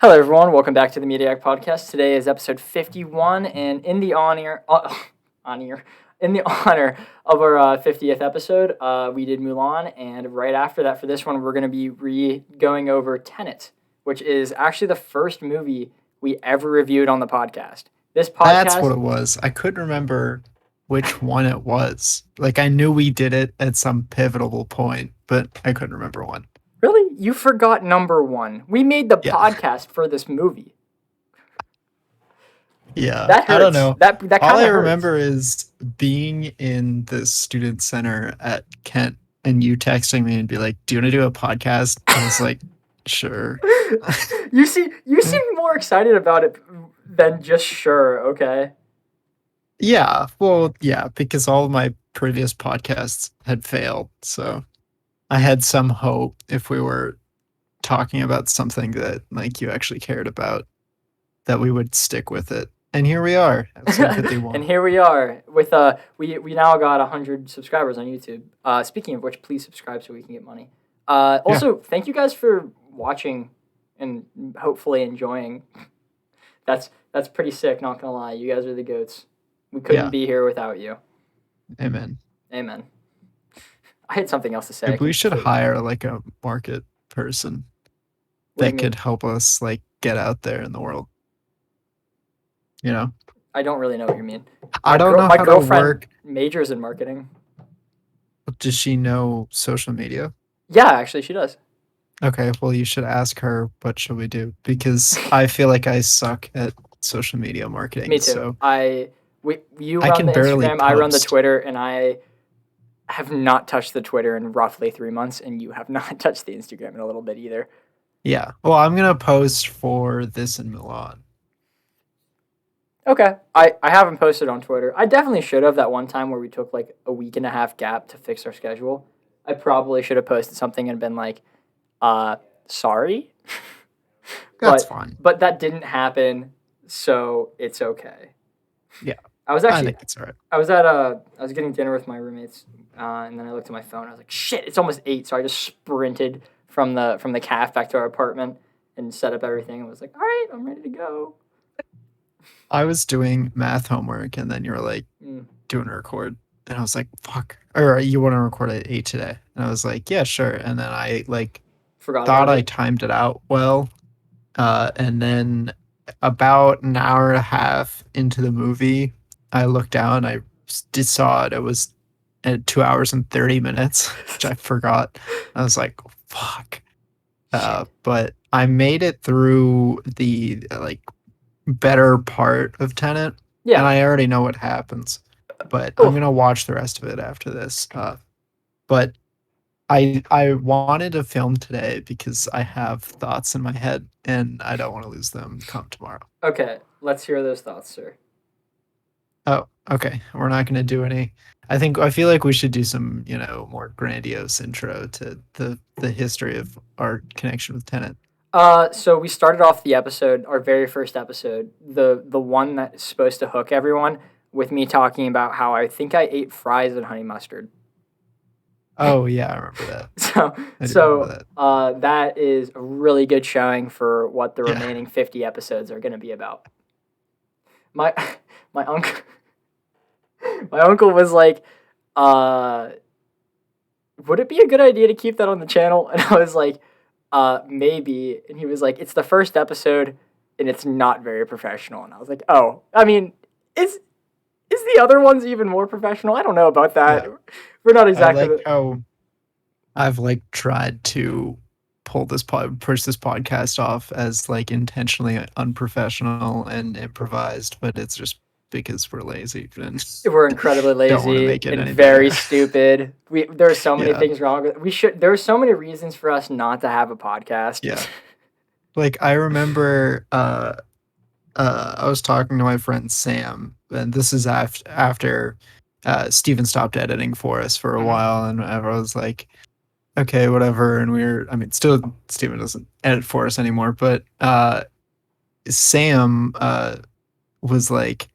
Hello, everyone. Welcome back to the Mediak podcast. Today is episode 51, and in the in the honor of our 50th episode, we did Mulan, and right after that, for this one, we're going to be going over Tenet, which is actually the first movie we ever reviewed on the podcast. This That's what podcast, it was. I couldn't remember which one it was. Like I knew we did it at some pivotal point, but I couldn't remember when. really, you forgot number one. We made the Yeah. podcast for this movie. Yeah. That I don't hurts. know. That All kind I of hurts. remember is being in the student center at Kent and you texting me and be like, "Do you want to do a podcast?" I was like, "Sure." You seem more excited about it than just sure, okay? Yeah. Well, yeah, because all of my previous podcasts had failed. So I had some hope if we were talking about something that like you actually cared about that we would stick with it. And here we are, episode And 51. here we are with we now got 100 subscribers on YouTube. Speaking of which, please subscribe so we can get money. Yeah. Also, thank you guys for watching and hopefully enjoying. That's pretty sick, not gonna lie. You guys are the goats. We couldn't Yeah. be here without you. Amen. Amen. I had something else to say. I Maybe we should completely- hire like a market person What do you that mean? could help us like get out there in the world. You know? I don't really know what you mean. I don't know My how to girlfriend work. majors in marketing. Does she know social media? Yeah, actually, she does. Okay, well you should ask her what should we do because I feel like I suck at social media marketing. Me too. So You I run can the barely Instagram, I run the post. Twitter, and I have not touched the Twitter in roughly 3 months, and you have not touched the Instagram in a little bit either. Yeah. Well, I'm gonna post for this in Milan. Okay, I haven't posted on Twitter. I definitely should have that one time where we took like a week and a half gap to fix our schedule. I probably should have posted something and been like, sorry. That's but fine. but that didn't happen, so it's okay. Yeah. I was I actually think it's all right. I was getting dinner with my roommates, and then I looked at my phone. I was like, "Shit, it's almost 8." So I just sprinted from the calf back to our apartment and set up everything. And was like, "All right, I'm ready to go." I was doing math homework and then you were like Mm. doing a record. And I was like, fuck. Or you want to record at 8 today? And I was like, yeah, sure. And then I like Forgot thought about I it. timed it out well. And then about an hour and a half into the movie, I looked down, I just saw it. It was at 2 hours and 30 minutes, which I forgot. I was like, fuck. But I made it through the like better part of Tenet, and Yeah. I already know what happens. But Oh. I'm gonna watch the rest of it after this. But I wanted to film today because I have thoughts in my head and I don't want to lose them come tomorrow. Okay, let's hear those thoughts, sir. Oh, okay. We're not gonna do any. I feel like we should do some, more grandiose intro to the history of our connection with Tenet. So we started off the episode, our very first episode, the one that's supposed to hook everyone, with me talking about how I think I ate fries and honey mustard. Oh yeah, I remember that. So I do remember that. that is a really good showing for what the Yeah. remaining 50 episodes are going to be about. My my uncle my uncle was like, would it be a good idea to keep that on the channel? And I was like, maybe. And he was like, it's the first episode and it's not very professional. And I was like, oh, I mean, is the other ones even more professional? I don't know about that. Yeah. We're not exactly I like how I've like tried to push this podcast off as like intentionally unprofessional and improvised, but it's just because we're lazy and we're incredibly don't want to lazy make it and any very better. stupid. There are so many Yeah. things wrong with there are so many reasons for us not to have a podcast. Yeah. Like I remember I was talking to my friend Sam, and this is after Steven stopped editing for us for a Mhm. while, and I was like, okay, whatever. And still Steven doesn't edit for us anymore, but Sam was like,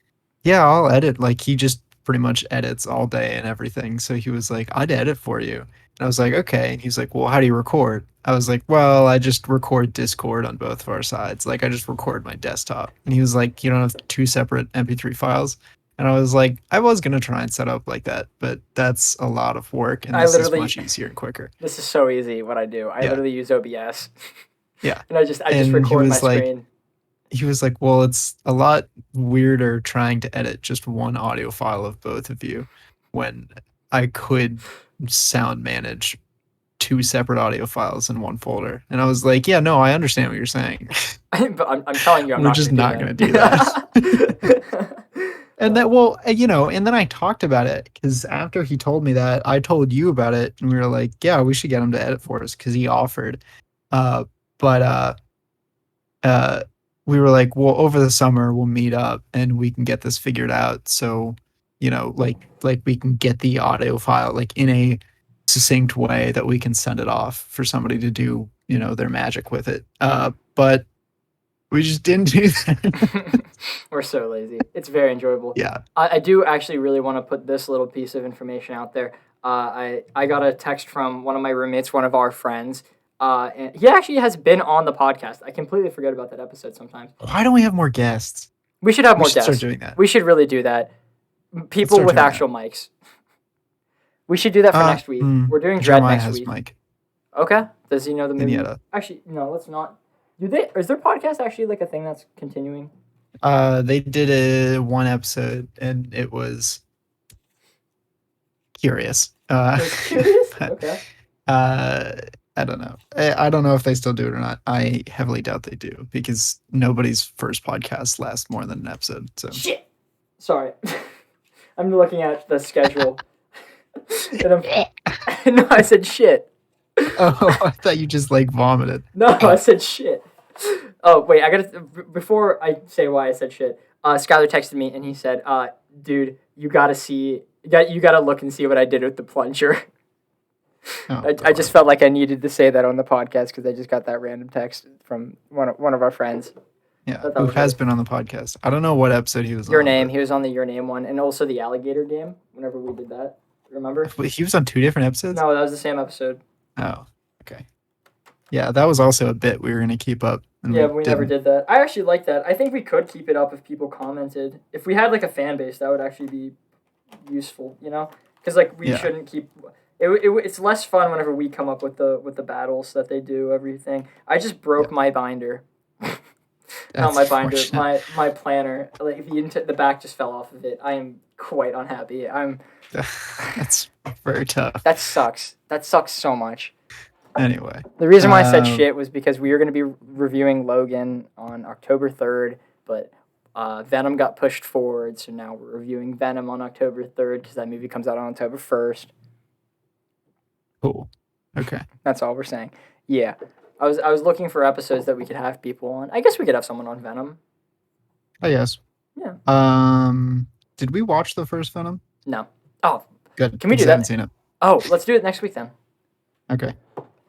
yeah, I'll edit. Like he just pretty much edits all day and everything. So he was like, I'd edit for you. I was like, okay. And he's like, well, how do you record? I was like, well, I just record Discord on both of our sides. Like, I just record my desktop. And he was like, you don't have two separate MP3 files. And I was like, I was going to try and set up like that, but that's a lot of work. And I this is literally, much easier and quicker. this is so easy what I do. I Yeah. literally use OBS. Yeah. And I just And record my screen. he was like, well, it's a lot weirder trying to edit just one audio file of both of you when I could sound manage two separate audio files in one folder. And I was like, yeah, no, I understand what you're saying. But I'm telling you, I'm We're not just going not to going to do that. And that, well, and then I talked about it because after he told me that, I told you about it, and we were like, yeah, we should get him to edit for us because he offered. Uh, but uh, we were like, well, over the summer we'll meet up and we can get this figured out. So, like we can get the audio file like in a succinct way that we can send it off for somebody to do, their magic with it. But we just didn't do that. We're so lazy. It's very enjoyable. Yeah. I do actually really want to put this little piece of information out there. I got a text from one of my roommates, one of our friends. And he actually has been on the podcast. I completely forget about that episode sometimes. Why don't we have more guests? We should have We more should start guests. doing that. We should really do that. People start with doing actual mics. We should do that for next week. We're doing Dread Jeremiah next has week. Mike. Okay. Does he know the movie? Vignetta. Actually, no, let's not. Is their podcast actually like a thing that's continuing? They did one episode and it was curious. Curious? But, Okay. I don't know. I don't know if they still do it or not. I heavily doubt they do because nobody's first podcast lasts more than an episode. So Shit. Sorry. I'm looking at the schedule. And no, I said shit. oh, I thought you just like vomited. No, I said shit. Oh, wait, before I say why I said shit, Skylar texted me and he said, dude, you gotta look and see what I did with the plunger. I just felt like I needed to say that on the podcast because I just got that random text from one of our friends. Yeah, who has been on the podcast. I don't know what episode he was Your on. Name. He was on the Your Name one and also the alligator game whenever we did that. Remember? Wait, he was on two different episodes? No, that was the same episode. Oh, okay. Yeah, that was also a bit we were going to keep up. Yeah, we never did that. I actually like that. I think we could keep it up if people commented. If we had like a fan base, that would actually be useful, Because like we shouldn't keep... It's less fun whenever we come up with the battles that they do, everything. I just broke my binder. Not my binder, my planner. Like the back just fell off of it. I am quite unhappy. That's very tough. That sucks. That sucks so much. Anyway. The reason why I said shit was because we were going to be reviewing Logan on October 3rd, but Venom got pushed forward, so now we're reviewing Venom on October 3rd because that movie comes out on October 1st. Cool. Okay. That's all we're saying. Yeah. I was looking for episodes that we could have people on. I guess we could have someone on Venom. Oh, yes. Yeah. Did we watch the first Venom? No. Oh. Good. Can we do I that? haven't seen it. Oh, let's do it next week then. Okay.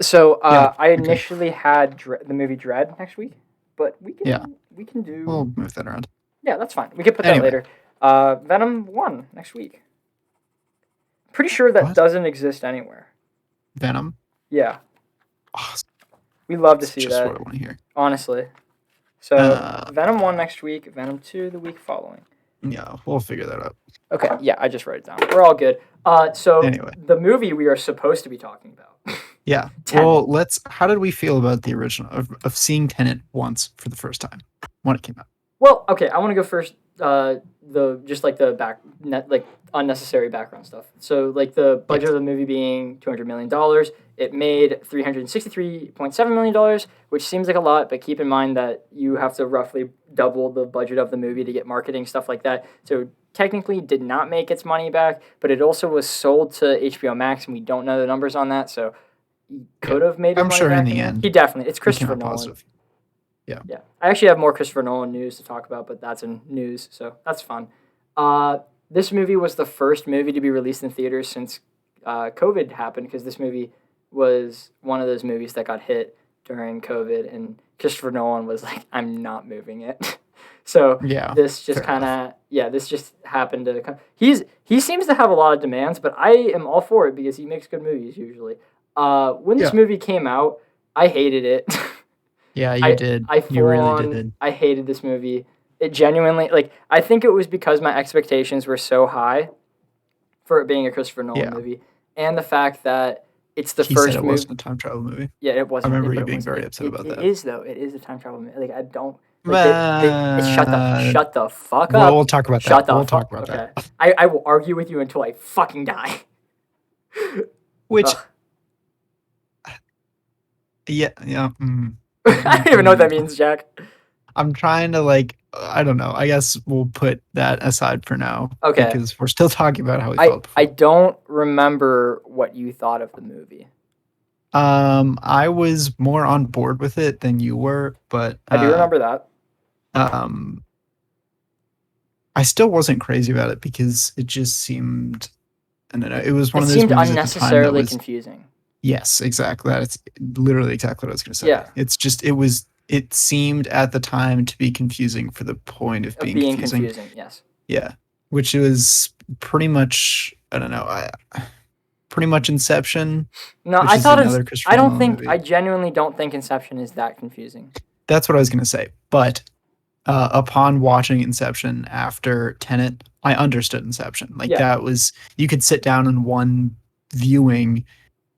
So I initially had the movie Dread next week, but we can do. We'll move that around. Yeah, that's fine. We can put that later. Venom 1 next week. Pretty sure that doesn't exist anywhere. Venom? Yeah. Awesome. We love to see just that. What I want to hear. Honestly. So Venom 1 next week, Venom 2 the week following. Yeah, we'll figure that out. Okay, yeah, I just wrote it down. We're all good. So anyway. The movie we are supposed to be talking about. Yeah. Tenet. Well, how did we feel about the original of seeing Tenet once for the first time when it came out? Well, okay, I want to go first. The unnecessary background stuff. So like the budget of the movie being $200 million, it made $363.7 million, which seems like a lot, but keep in mind that you have to roughly double the budget of the movie to get marketing, stuff like that. So technically did not make its money back, but it also was sold to HBO Max, and we don't know the numbers on that, so he could have made I'm money sure back in the end. He definitely. It's Christopher Nolan. Positive. Yeah. Yeah. I actually have more Christopher Nolan news to talk about, but that's in news, so that's fun. This movie was the first movie to be released in theaters since COVID happened, because this movie was one of those movies that got hit during COVID, and Christopher Nolan was like, I'm not moving it. So Yeah, this just fair kind enough. of yeah, this just happened to come. He seems to have a lot of demands, but I am all for it because he makes good movies usually. When this Yeah. movie came out, I hated it. Yeah, you I did. I You full really on did. I hated this movie. It genuinely like I think it was because my expectations were so high for it being a Christopher Nolan Yeah. movie, and the fact that it's the He said first it move. wasn't a time travel movie. Yeah, it I wasn't, remember but you it being was. very upset about It that. is though. It is a time travel movie. Like I don't like they it's Uh, shut the fuck we'll up. talk about that. Shut the We'll talk fuck. about that. Okay, I will argue with you until I fucking die. Which, Ugh. yeah, yeah. I don't even know what that means, Jack. I'm trying to like, I don't know. I guess we'll put that aside for now Okay, because we're still talking about how we felt I before. don't remember what you thought of the movie. I was more on board with it than you were, but I do remember that. um, I still wasn't crazy about it because it just seemed, I don't know. It was one It of those seemed movies at the time that unnecessarily was, confusing. yes, exactly. That's literally exactly what I was going to say. Yeah, It's just, it seemed at the time to be confusing for the point of of being being confusing. confusing. Yes. Yeah, which was pretty much, I don't know, pretty much Inception, No, which I is thought it's. another I Christopher don't Nolan think. I movie. genuinely don't think Inception is that confusing. That's what I was going to say. But upon watching Inception after Tenet, I understood Inception. Like Yeah, that was, you could sit down in one viewing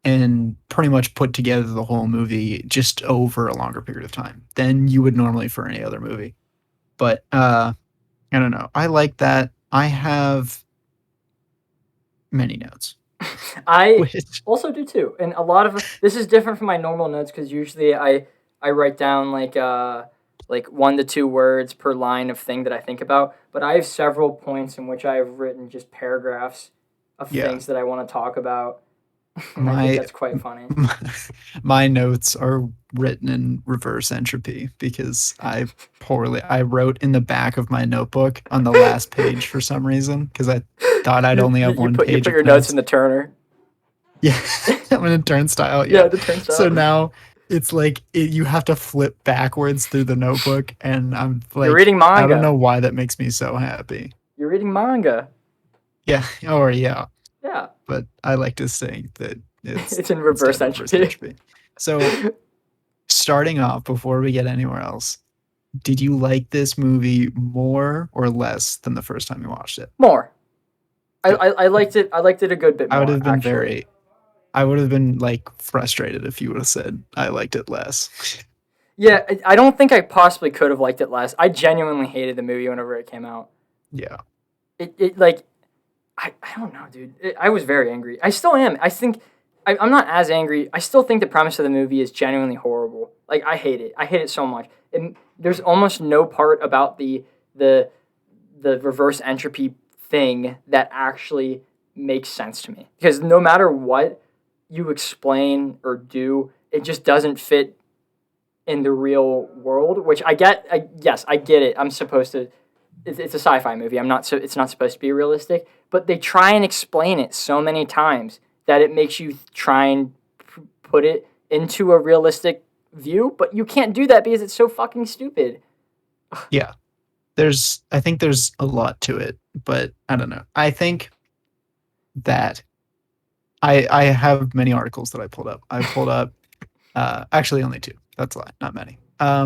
and pretty much put together the whole movie just over a longer period of time than you would normally for any other movie. But I don't know. I like that. I have many notes, I which also do too. And a lot of this is different from my normal notes because usually I write down like 1 to 2 words per line of thing that I think about. But I have several points in which I have written just paragraphs of yeah, things that I want to talk about, and I think my that's quite funny. my notes are written in reverse entropy because I wrote in the back of my notebook on the last page for some reason because I thought I'd only have one You page put of your notes in notes. the Turner. Yeah, I'm in a turnstile. Yeah, Yeah, the so turnstile. now it's like you have to flip backwards through the notebook, and I'm You're like, reading I don't know manga. why that makes me so happy. You're reading manga. Yeah, or yeah, Yeah, but I like to think that it's it's in instead reverse reverse entropy. entropy. So starting off before we get anywhere else, did you like this movie more or less than the first time you watched it? More. Good. I liked it. I liked it a good bit I would more have been actually. very, I would have been like frustrated if you would have said I liked it less. Yeah, I don't think I possibly could have liked it less. I genuinely hated the movie whenever it came out. Yeah. It like I don't know, dude. I was very angry. I still am. I think I'm not as angry. I still think the premise of the movie is genuinely horrible. Like I hate it. I hate it so much. And there's almost no part about the the reverse entropy thing that actually makes sense to me. Because no matter what you explain or do, it just doesn't fit in the real world. Which I get. Yes, I get it. I'm supposed to. It's a sci-fi movie. I'm not so. It's not supposed to be realistic. But they try and explain it so many times that it makes you try and put it into a realistic view. But you can't do that because it's so fucking stupid. Yeah. I think there's a lot to it, but I don't know. I think that I have many articles that I pulled up. I pulled up actually only two. That's a lie, not many.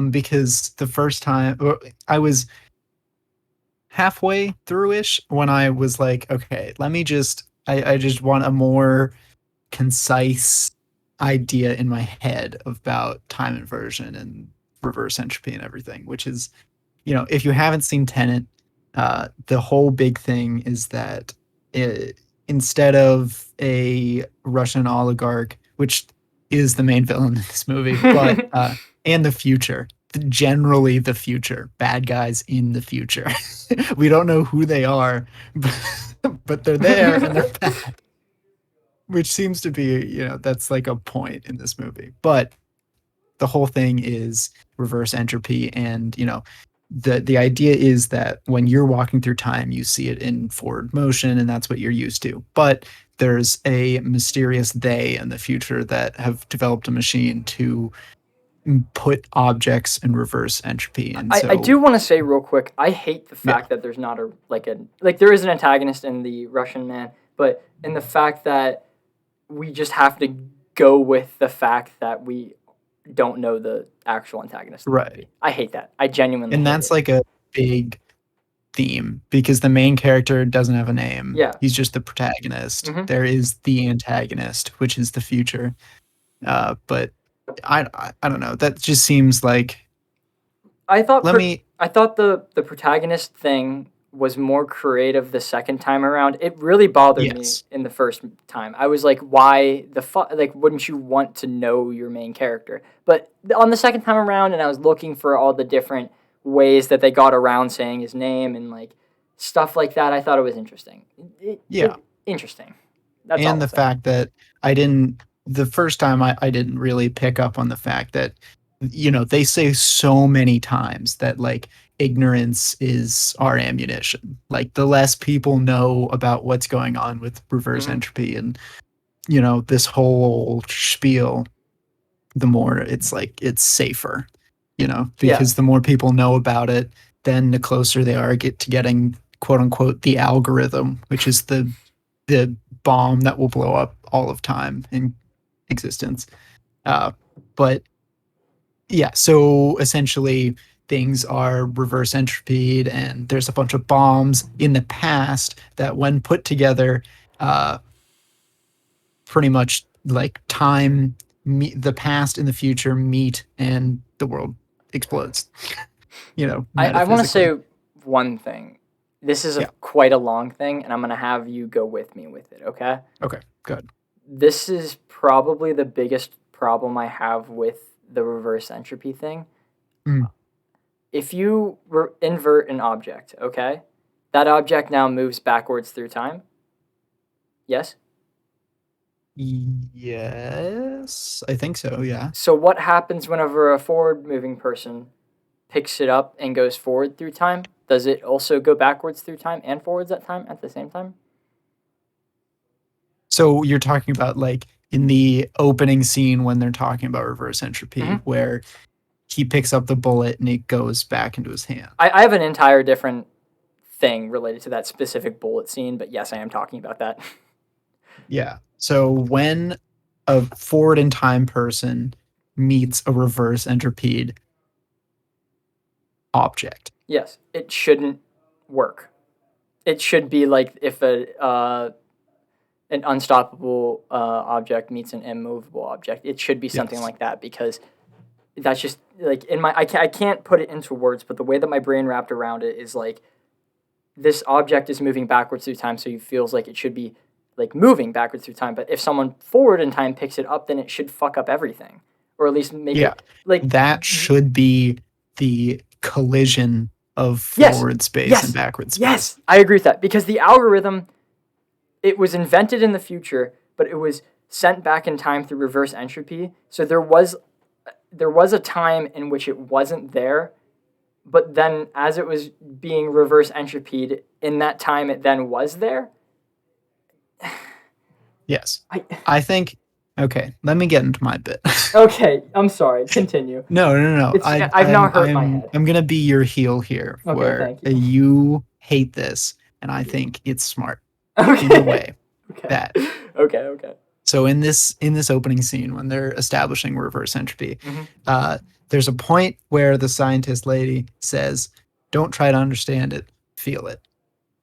Because the first time I was halfway through ish when I was like, okay, let me just I just want a more concise idea in my head about time inversion and reverse entropy and everything, which is, if you haven't seen Tenet, the whole big thing is that it, instead of a Russian oligarch, which is the main villain in this movie, but and the future, generally the future, bad guys in the future. We don't know who they are, but they're there and they're bad, which seems to be, that's like a point in this movie. But the whole thing is reverse entropy, and the idea is that when you're walking through time you see it in forward motion, and that's what you're used to, but there's a mysterious they in the future that have developed a machine to put objects in reverse entropy. And I so, do want to say real quick, I hate the yeah, fact that there's not a there is an antagonist in the Russian Man, but in the fact that we just have to go with the fact that we don't know the actual antagonist of the right. movie. I hate that. I genuinely And hate that's it. like a big theme because the main character doesn't have a name. Yeah. He's just the protagonist. Hmm. There is the antagonist, which is the future. But I don't know. That just seems like I thought let me I thought the protagonist thing was more creative the second time around. It really bothered me yes. in the first time. I was like, why like wouldn't you want to know your main character? But on the second time around, and I was looking for all the different ways that they got around saying his name and like stuff like that. I thought it was interesting. Yeah. Interesting. That's all And I'll the say. fact that I didn't the first time I didn't really pick up on the fact that they say so many times that like ignorance is our ammunition. Like the less people know about what's going on with reverse Hmm. entropy and this whole spiel, the more it's like it's safer, Yeah. because the more people know about it, then the closer they are get to getting quote unquote the algorithm, which is the bomb that will blow up all of time in existence. But yeah, so essentially things are reverse entropied, and there's a bunch of bombs in the past that, when put together, uh, pretty much like the past and the future meet, and the world explodes. I want to Metaphysically. say one thing. This is Yeah. quite a long thing, and I'm going to have you go with me with it, okay? Okay. Good. This is probably the biggest problem I have with the reverse entropy thing. Mm. If you invert an object, okay, that object now moves backwards through time. Yes? Yes, I think so. Yeah. So, what happens whenever a forward moving person picks it up and goes forward through time? Does it also go backwards through time and forwards at time at the same time? So you're talking about like in the opening scene when they're talking about reverse entropy, Hmm. where he picks up the bullet and it goes back into his hand. I have an entire different thing related to that specific bullet scene, but yes, I am talking about that. Yeah. So when a forward in time person meets a reverse entropied object. Yes, it shouldn't work. It should be like if an unstoppable object meets an immovable object. It should be something Yes. like that because that's just like in my I can't put it into words, but the way that my brain wrapped around it is like this object is moving backwards through time, so it feels like it should be like moving backwards through time. But if someone forward in time picks it up, then it should fuck up everything, or at least make Yeah. it like That should be the collision of yes, forward space and yes, backward space. yes. I agree with that because the algorithm it was invented in the future, but it was sent back in time through reverse entropy. So there was a time in which it wasn't there, but then as it was being reverse entropied in that time it then was there. Yes. I I think okay, let me get into my bit. Okay, I'm sorry. Continue. No, no, no. It's I've now hurt my head. I'm gonna be your heel here, Okay, where thank you. you hate this, and I think it's smart in the Okay. way Okay. that. Okay. So in this opening scene, when they're establishing reverse entropy, Hmm. there's a point where the scientist lady says, "Don't try to understand it, feel it."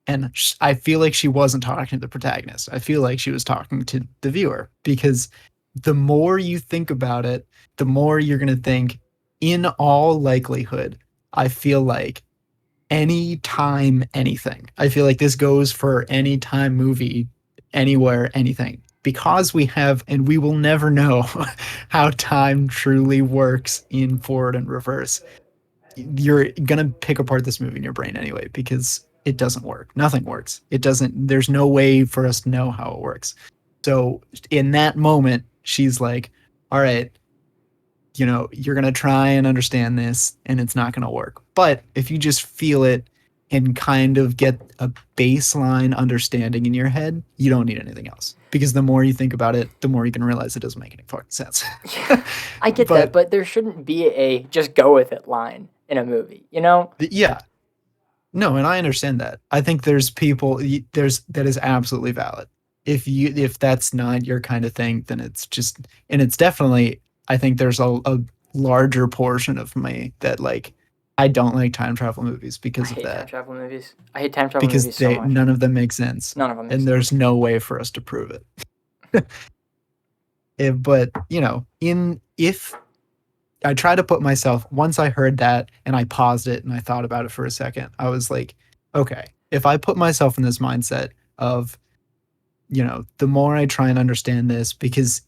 And I feel like she wasn't talking to the protagonist. I feel like she was talking to the viewer, because the more you think about it, the more you're going to think, in all likelihood, I feel like any time, anything. I feel like this goes for any time movie, anywhere, anything. Because we have, and we will never know how time truly works in forward and reverse, you're gonna pick apart this movie in your brain anyway, because it doesn't work. Nothing works. It doesn't. There's no way for us to know how it works. So in that moment, she's like, "All right, you're gonna try and understand this, and it's not gonna work. But if you just feel it, and kind of get a baseline understanding in your head, you don't need anything else. Because the more you think about it, the more you can realize it doesn't make any fucking sense. Yeah, I get that, But but there shouldn't be a just go with it line in a movie, you know? yeah, no, and I understand that. I think there's people there's that is absolutely valid. If that's not your kind of thing, then it's just, and it's definitely, I think there's a larger portion of me that like I don't like time travel movies I because of hate time that. travel movies. I hate time travel Because movies so they much. none of them make sense. None of them make And sense. there's no way for us to prove it. But in if I try to put myself, once I heard that and I paused it and I thought about it for a second, I was like, okay, if I put myself in this mindset of, the more I try and understand this, because,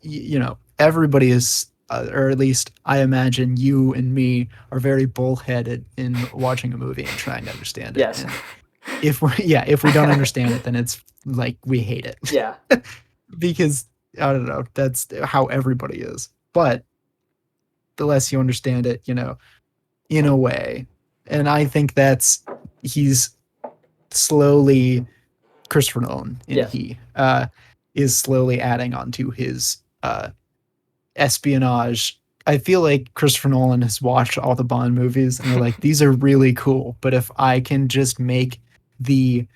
everybody is, or at least I imagine you and me are very bullheaded in watching a movie and trying to understand it. Yes. And if we don't understand it, then it's like we hate it. Yeah. Because I don't know, that's how everybody is. But the less you understand it, in a way. And I think he's slowly, Christopher Nolan and Yes. he is slowly adding on to his espionage. I feel like Christopher Nolan has watched all the Bond movies and they're like, these are really cool, but if I can just make the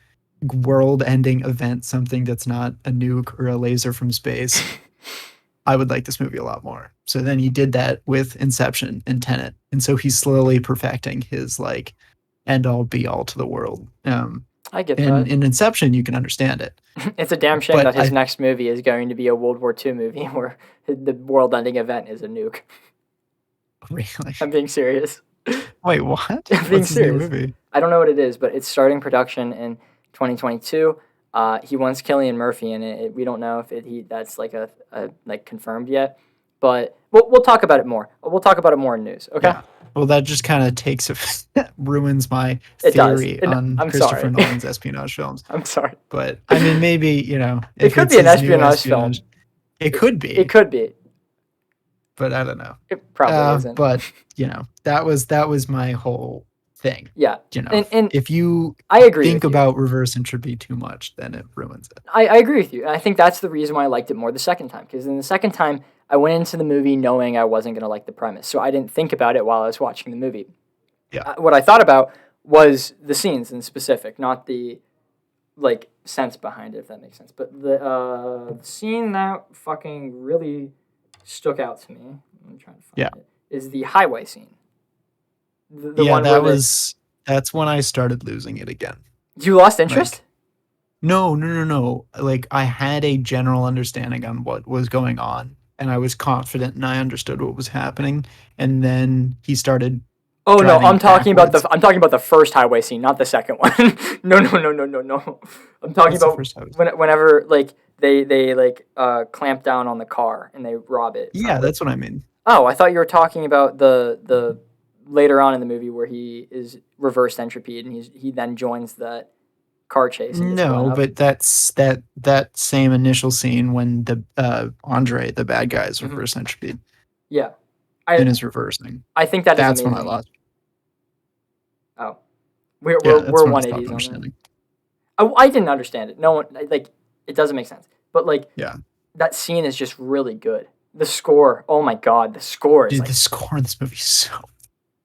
world ending event something that's not a nuke or a laser from space, I would like this movie a lot more. So then he did that with Inception and Tenet. And so he's slowly perfecting his like end all be all to the world. I get And that. in Inception, you can understand it. It's a damn shame But that his next movie is going to be a World War II movie where the world-ending event is a nuke. really, I'm being serious. wait, what? I'm being What's his new serious. movie? I don't know what it is, but it's starting production in 2022. He wants Cillian Murphy in it. We don't know if that's like a like confirmed yet, but we'll talk about it more. We'll talk about it more in news. Okay. Yeah. Well, that just kind of ruins my It does. theory And on I'm Christopher sorry. Nolan's espionage films. I'm sorry. But I mean, maybe, It if could it's be an his new espionage espionage, film. it could It be, could be. but I don't know. It probably isn't. But that was my whole thing. Yeah. And If you I agree think with you. about reverse entropy too much, then it ruins it. I agree with you. I think that's the reason why I liked it more the second time. Because in the second time, I went into the movie knowing I wasn't going to like the premise. So I didn't think about it while I was watching the movie. Yeah. What I thought about was the scenes in specific, not the like sense behind it, if that makes sense. But the scene that fucking really stuck out to me, I'm trying to find Yeah. it, is the highway scene. The Yeah, one where that's when I started losing it again. you lost interest. Like, no, no, no, no. Like I had a general understanding on what was going on, and I was confident and I understood what was happening. And then he started Oh no, driving backwards. I'm talking about the first highway scene, not the second one. No, no, no, no, no, no. I'm talking What's the about first time? whenever like they like clamp down on the car and they rob it. Yeah, that's what I mean. Oh, I thought you were talking about the later on in the movie where he is reversed entropy and he then joins that car chase and gets blown No, up. but that's that same initial scene when the Andre, the bad guy, is Mhm. reverse entropy Yeah, and I is reversing. I think that is That's when I amazing. lost. Oh, we're Yeah, we're that's we're when I one stopped eighties on that. understanding. I didn't understand it. No one like it doesn't make sense. But like Yeah. that scene is just really good. The score, oh my god, the score is Dude, like the score in this movie is so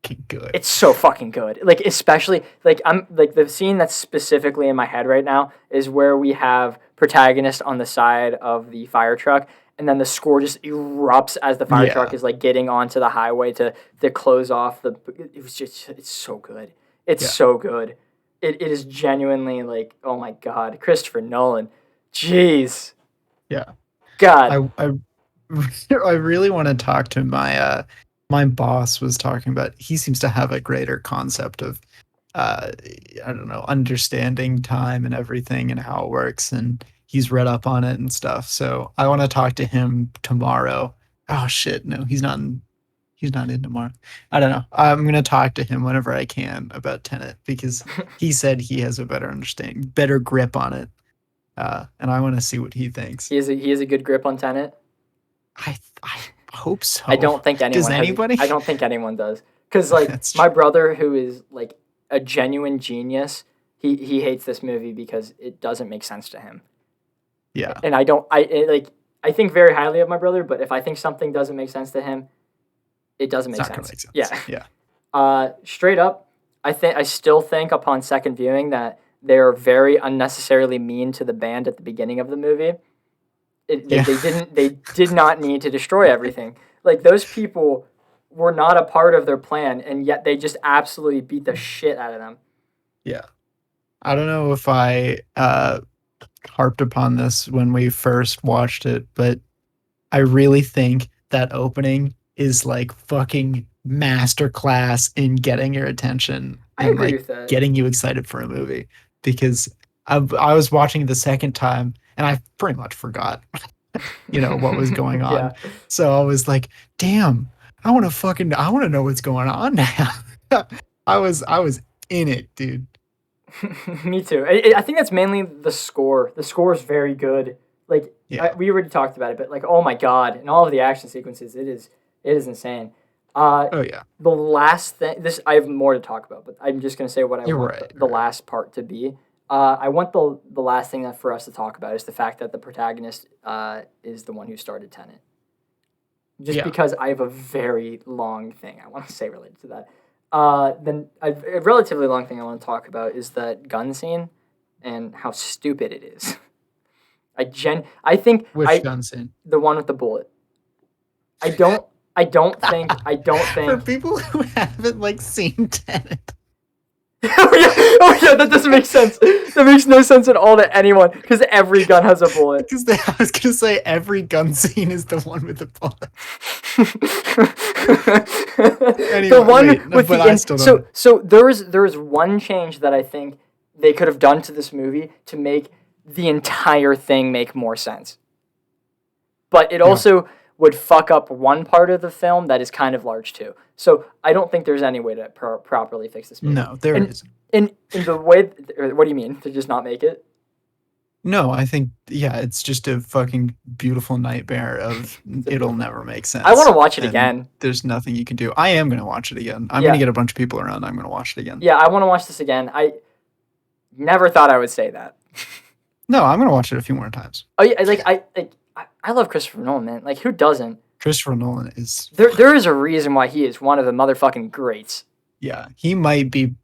fucking good. it's so fucking good. Like especially like I'm like the scene that's specifically in my head right now is where we have protagonist on the side of the fire truck and then the score just erupts as the fire truck Yeah. is like getting onto the highway to close off the it was just it's so good. It's Yeah. so good. It is genuinely like oh my god, Christopher Nolan. Jeez. Yeah. God. I I really want to talk to my boss was talking about, he seems to have a greater concept of uh I don't know, understanding time and everything and how it works, and he's read up on it and stuff. So I want to talk to him tomorrow. Oh shit, no, he's not in tomorrow. I don't know. I'm gonna talk to him whenever I can about Tenet because he said he has a better understanding, better grip on it. And I want to see what he thinks. He has a good grip on Tenet. I hope so. I don't think Does anyone has. anybody? I don't think anyone does. Because like That's my true. brother, who is like a genuine genius, he hates this movie because it doesn't make sense to him. Yeah. And I don't I think very highly of my brother, but if I think something doesn't make sense to him, it doesn't It's make not gonna sense. make sense. Yeah. Yeah. Straight up, I still think upon second viewing that they are very unnecessarily mean to the band at the beginning of the movie. Yeah. They did not need to destroy everything. Like those people were not a part of their plan, and yet they just absolutely beat the shit out of them. Yeah. I don't know if I harped upon this when we first watched it, but I really think that opening is like fucking masterclass in getting your attention I and agree like with that. getting you excited for a movie because I was watching it the second time and I pretty much forgot, what was going on. Yeah. So I was like, damn, I want to know what's going on now. I was in it, dude. Me too. I think that's mainly the score. The score is very good. Like Yeah. we already talked about it, but like oh my god, and all of the action sequences, it is insane. Oh yeah. The last thing, this I have more to talk about, but I'm just gonna say what I You're want right. the last part to be. I want the last thing that for us to talk about is the fact that the protagonist is the one who started Tenet. Just Yeah. because I have a very long thing I want to say related to that. Then a relatively long thing I want to talk about is that gun scene and how stupid it is. I think Which gun scene? the one with the bullet. I don't For think people who haven't like seen Tenet. oh yeah, that doesn't make sense. That makes no sense at all to anyone because every gun has a bullet. Because I was gonna say every gun scene is the one with the bullet. Anyway, The one wait, no, with but the I still don't. so there is one change that I think they could have done to this movie to make the entire thing make more sense. But it Yeah. also would fuck up one part of the film that is kind of large too. So I don't think there's any way to properly fix this movie. No, there and, is. In the way, what do you mean to just not make it? No, I think it's just a fucking beautiful nightmare of it'll never make sense. I want to watch it and again. There's nothing you can do. I am gonna watch it again. I'm Yeah. gonna get a bunch of people around. I'm gonna watch it again. Yeah, I want to watch this again. I never thought I would say that. No, I'm gonna watch it a few more times. Oh yeah, I love Christopher Nolan, man. Like who doesn't? Christopher Nolan is There is a reason why he is one of the motherfucking greats. he might be.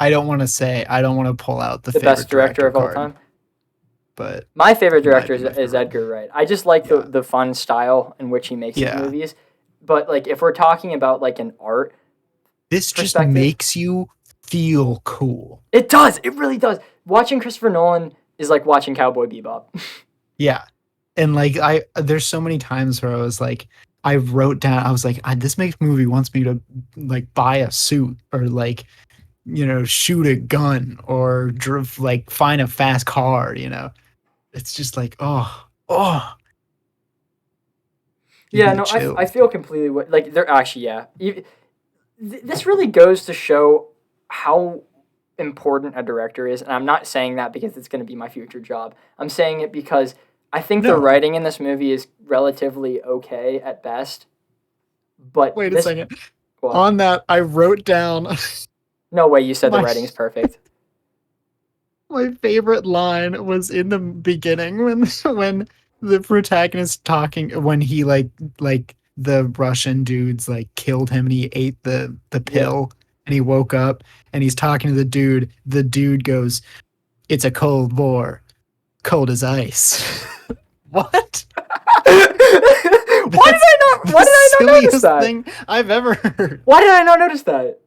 I don't want to pull out the best director of all card, time. But My favorite director might be my is favorite. Edgar Wright. I just like the fun style in which he makes his Yeah. movies. But like if we're talking about like an art, This just perspective. makes you feel cool. It does. It really does. Watching Christopher Nolan is like watching Cowboy Bebop. Yeah. And like there's so many times where I was like, I wrote down, I was like, this movie wants me to like buy a suit or like, shoot a gun or like find a fast car, It's just like, oh. Yeah, no, I feel completely like they're actually this really goes to show how important a director is, and I'm not saying that because it's going to be my future job. I'm saying it because I think the writing in this movie is relatively okay at best. But wait a second. What? On that, I wrote down. No way, you said the writing is perfect. My favorite line was in the beginning when the protagonist talking when he like the Russian dudes like killed him and he ate the pill and he woke up and he's talking to the dude. The dude goes, "It's a cold war, cold as ice." What? Why did I not notice that? Thing I've ever heard. Why did I not notice that?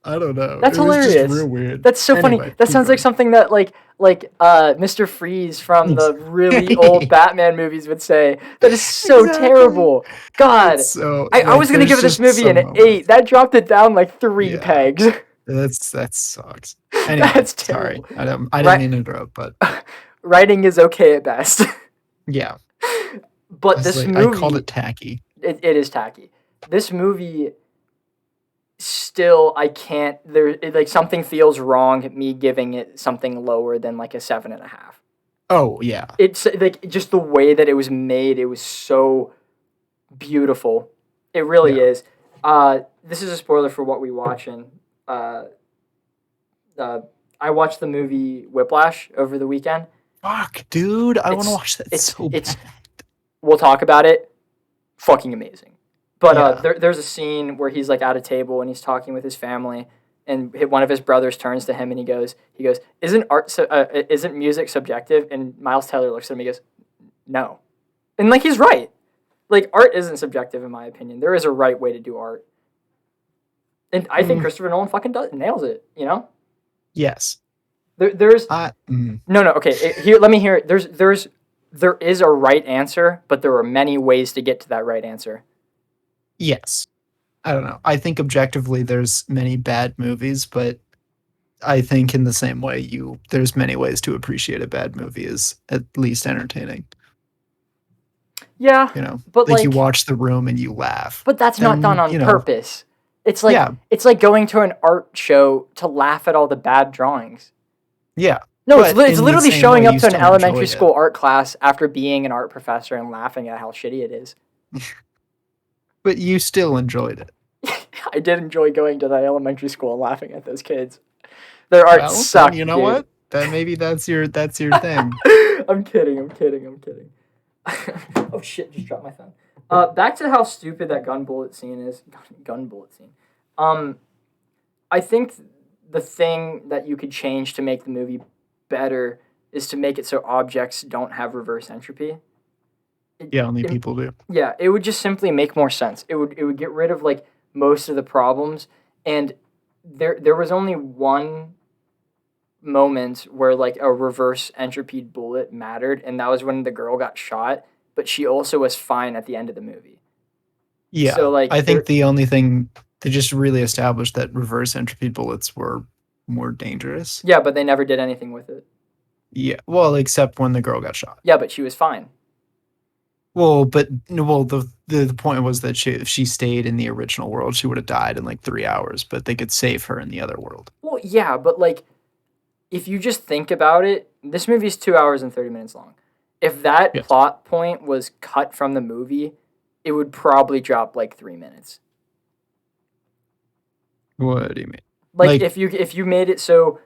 I don't know. That's hilarious. Just real weird. That's so funny. That sounds like something that like Mr. Freeze from the really old Batman movies would say. That is so terrible. God. I was gonna give this movie an 8. That dropped it down like 3 pegs. That sucks. Anyway, That's terrible. Sorry. I didn't mean to interrupt, but writing is okay at best. Yeah. But this movie, I called it tacky. It is tacky. This movie still like something feels wrong me giving it something lower than like a 7.5. Oh yeah. It's like just the way that it was made, it was so beautiful. It really is. This is a spoiler for what we watch, and uh, uh, I watched the movie Whiplash over the weekend. Fuck, dude, I want to It's watch that it's so it's. bad. We'll talk about it. Fucking amazing. But Yeah. there's a scene where he's like at a table and he's talking with his family, and one of his brothers turns to him and he goes, isn't music subjective? And Miles Teller looks at him and he goes, no, and like he's right. Like art isn't subjective in my opinion. There is a right way to do art, and I think Mm, Christopher Nolan fucking nails it. You know, yes. there's no. Okay, here let me hear it. There is a right answer, but there are many ways to get to that right answer. Yes. I don't know. I think objectively there's many bad movies, but I think in the same way there's many ways to appreciate a bad movie is at least entertaining. Yeah, You know, but like you like, watch The Room and you laugh, but that's not done and on purpose. yeah, It's like going to an art show to laugh at all the bad drawings. yeah. No, But it's in the literally same showing way, up you to an still enjoy elementary it. school art class after being an art professor and laughing at how shitty it is. But you still enjoyed it. I did enjoy going to that elementary school and laughing at those kids. Their art Well, then you sucked, know dude. what? Then maybe that's your thing. I'm kidding. I'm kidding. I'm kidding. Oh shit! Just dropped my phone. Back to how stupid that gun bullet scene is. Gun bullet scene. Um, I think the thing that you could change to make the movie better is to make it so objects don't have reverse entropy. Yeah, only It, people do. yeah, it would just simply make more sense. It would get rid of like most of the problems, and there was only one moment where like a reverse entropy bullet mattered, and that was when the girl got shot, but she also was fine at the end of the movie. Yeah, So I like think there, the only thing they just really established that reverse entropy bullets were more dangerous. yeah, but they never did anything with it. Yeah, well, except when the girl got shot. Yeah, but she was fine. Well, but well, the point was that if she stayed in the original world, she would have died in like 3 hours. But they could save her in the other world. Well, yeah, but like if you just think about it, this movie is 2 hours and 30 minutes long. If that Yes. plot point was cut from the movie, it would probably drop like 3 minutes. What do you mean? Like if you made it so,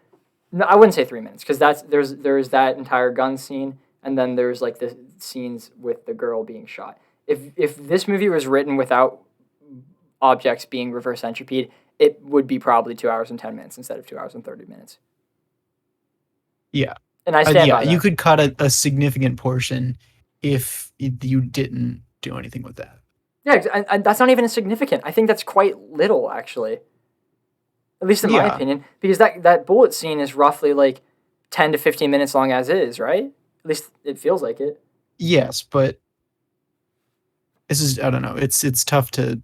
no, I wouldn't say 3 minutes because there's that entire gun scene and then there's like the scenes with the girl being shot. If this movie was written without objects being reverse entropied, it would be probably 2 hours and 10 minutes instead of 2 hours and 30 minutes. Yeah, And I stand yeah. by You that. could cut a significant portion if you didn't do anything with that. Yeah, that's not even significant. I think that's quite little actually. At least in my Yeah. opinion, because that bullet scene is roughly like 10 to 15 minutes long as is, right? At least it feels like it. Yes, but this is I don't know. It's tough to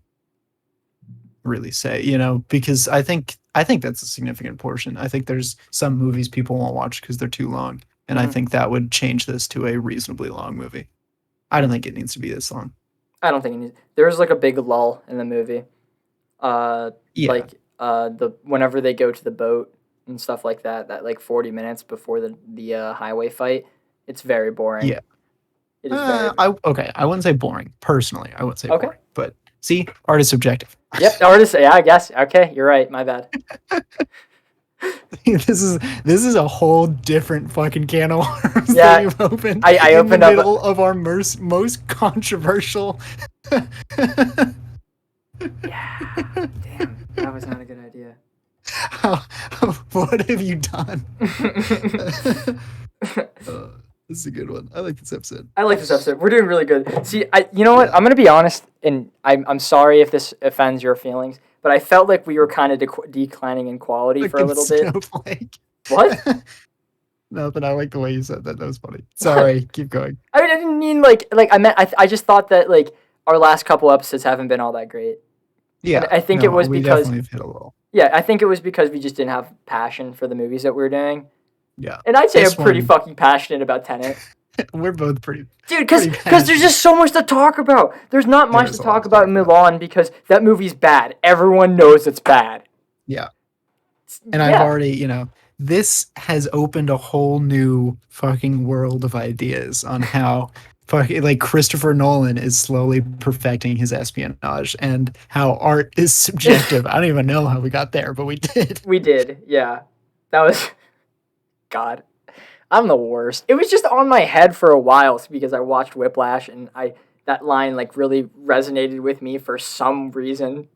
really say, because I think that's a significant portion. I think there's some movies people won't watch because they're too long, and I Mhm. think that would change this to a reasonably long movie. I don't think it needs to be this long. I don't think it needs. There's like a big lull in the movie. Uh, Yeah, like the whenever they go to the boat and stuff like that, that like 40 minutes before the highway fight, it's very boring. yeah. It is very. I wouldn't say boring. Personally, I wouldn't say Okay. boring. But see, art is subjective. Yep. Artist. Yeah, I guess. Okay, you're right. My bad. This is a whole different fucking can of worms Yeah, that you've opened I in the opened up. middle of our most controversial. Yeah. Damn. That was not a good idea. How, what have you done? Uh, this is a good one. I like this episode. I like this episode. We're doing really good. See, you know what? I'm gonna be honest, and I'm sorry if this offends your feelings, but I felt like we were kind of declining in quality for a Fucking little bit. snowflake. What? Nothing. I like the way you said that. That was funny. Sorry. Keep going. I mean, I didn't mean like I meant I just thought that like our last couple episodes haven't been all that great. Yeah. I think no, it was we because definitely have hit a little. yeah, I think it was because we just didn't have passion for the movies that we were doing. Yeah. And I'd say This I'm pretty one- fucking passionate about Tenet. We're both pretty. Dude, because Pretty there's just so much to talk about. There's not much is to a lot talk to about talk in about. Mulan because that movie's bad. Everyone knows it's bad. Yeah. And I've Yeah. already, this has opened a whole new fucking world of ideas on how fucking like Christopher Nolan is slowly perfecting his espionage, and how art is subjective. I don't even know how we got there, but we did. We did, yeah. That was God. I'm the worst. It was just on my head for a while because I watched Whiplash and I that line like really resonated with me for some reason.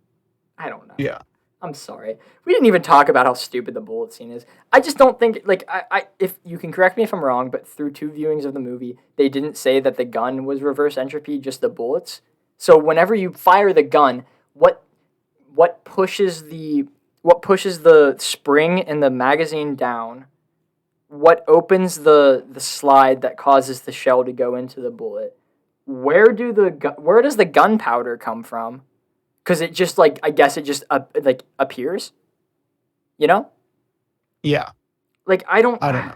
I don't know. Yeah. I'm sorry. We didn't even talk about how stupid the bullet scene is. I just don't think like I if you can correct me if I'm wrong, but through two viewings of the movie, they didn't say that the gun was reverse entropy, just the bullets. So whenever you fire the gun, what what pushes the what pushes the spring in the magazine down? What opens the slide that causes the shell to go into the bullet? Where does the gunpowder come from? Because it just like I guess it just like appears, you know? Yeah. Like I don't know.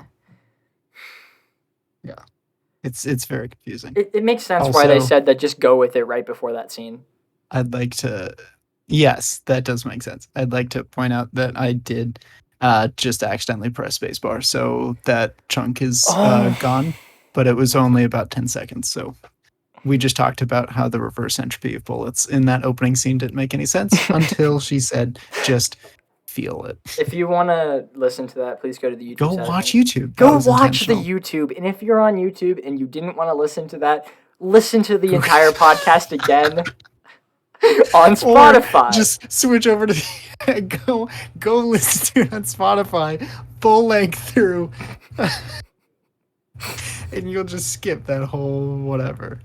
Yeah. It's very confusing. It makes sense why they Also, said that just go with it right before that scene. I'd like to yes, that does make sense. I'd like to point out that I did just accidentally press spacebar, so that chunk is Oh, gone, but it was only about 10 seconds. So we just talked about how the reverse entropy of bullets in that opening scene didn't make any sense until she said, just feel it. if you want to listen to that, please go to the YouTube Go side of watch things. YouTube. That Go was watch the intentional. YouTube, and if you're on YouTube and you didn't want to listen to that, listen to the entire podcast again on Or Spotify. just switch over to go listen to it on Spotify full length through, and you'll just skip that whole whatever.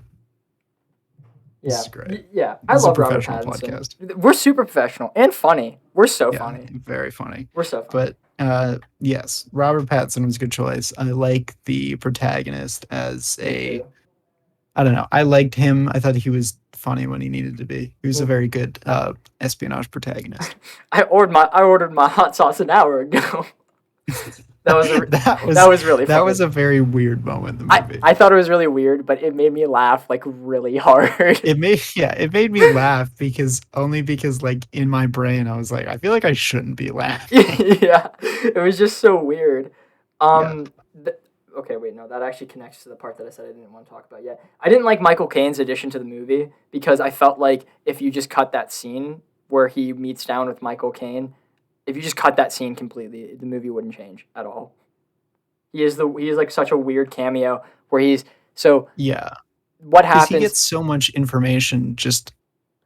This Yeah, is great. yeah. I This is a love Robert professional Pattinson. podcast. We're super professional and funny. We're so Yeah, funny. very funny. We're so funny. But yes, Robert Pattinson was a good choice. I like the protagonist as Me a too. I don't know. I liked him. I thought he was funny when he needed to be. He was a Me- very good espionage protagonist. I ordered my hot sauce an hour ago. that was a, that that was was really that funny. was a very weird moment in the movie. I thought it was really weird, but it made me laugh like really hard. It made me laugh because like in my brain I was like, I feel like I shouldn't be laughing. Yeah, it was just so weird. Yeah. Okay, wait, no, that actually connects to the part that I said I didn't want to talk about yet. I didn't like Michael Caine's addition to the movie because I felt like if you just cut that scene where he meets down with Michael Caine, if you just cut that scene completely, the movie wouldn't change at all. He is like such a weird cameo where he's so Yeah. what Because he happens gets so much information just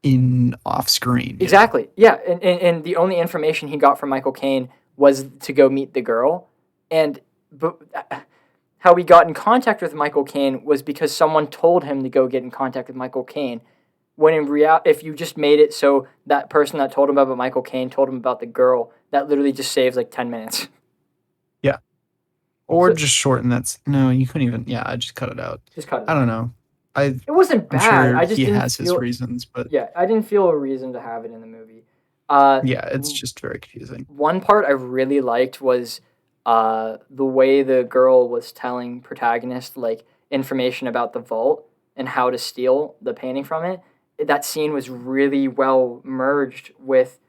in off screen. exactly. Yeah, and the only information he got from Michael Caine was to go meet the girl, and but how he got in contact with Michael Caine was because someone told him to go get in contact with Michael Caine. When in reality, if you just made it so that person that told him about Michael Caine told him about the girl, that literally just saves like 10 minutes. Yeah. Or So just shorten that. No, you couldn't even. Yeah, I just cut it out. just cut it I out. don't know. I It wasn't I'm bad. sure I just he didn't has his feel. reasons, but Yeah, I didn't feel a reason to have it in the movie. Uh, yeah, it's just very confusing. One part I really liked was the way the girl was telling protagonist like information about the vault and how to steal the painting from it. That scene was really well merged with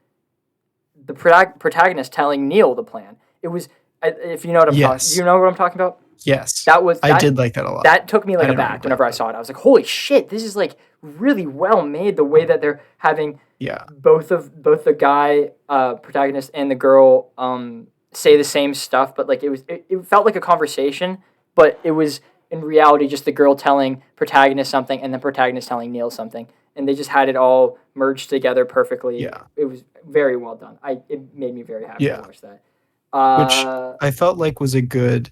the protagonist telling Neil the plan. It was if you know what I'm talking. Yes. You know what I'm talking about? Yes. That was I that did like that a lot. that took me I like didn't really aback play whenever I that. saw it. I was like, holy shit, this is like really well made. The way that they're having Yeah. both the guy protagonist and the girl say the same stuff, but like it felt like a conversation, but it was in reality just the girl telling protagonist something and the protagonist telling Neil something, and they just had it all merged together perfectly. Yeah. It was very well done. It made me very happy to Yeah. watch that. Which Uh, I felt like was a good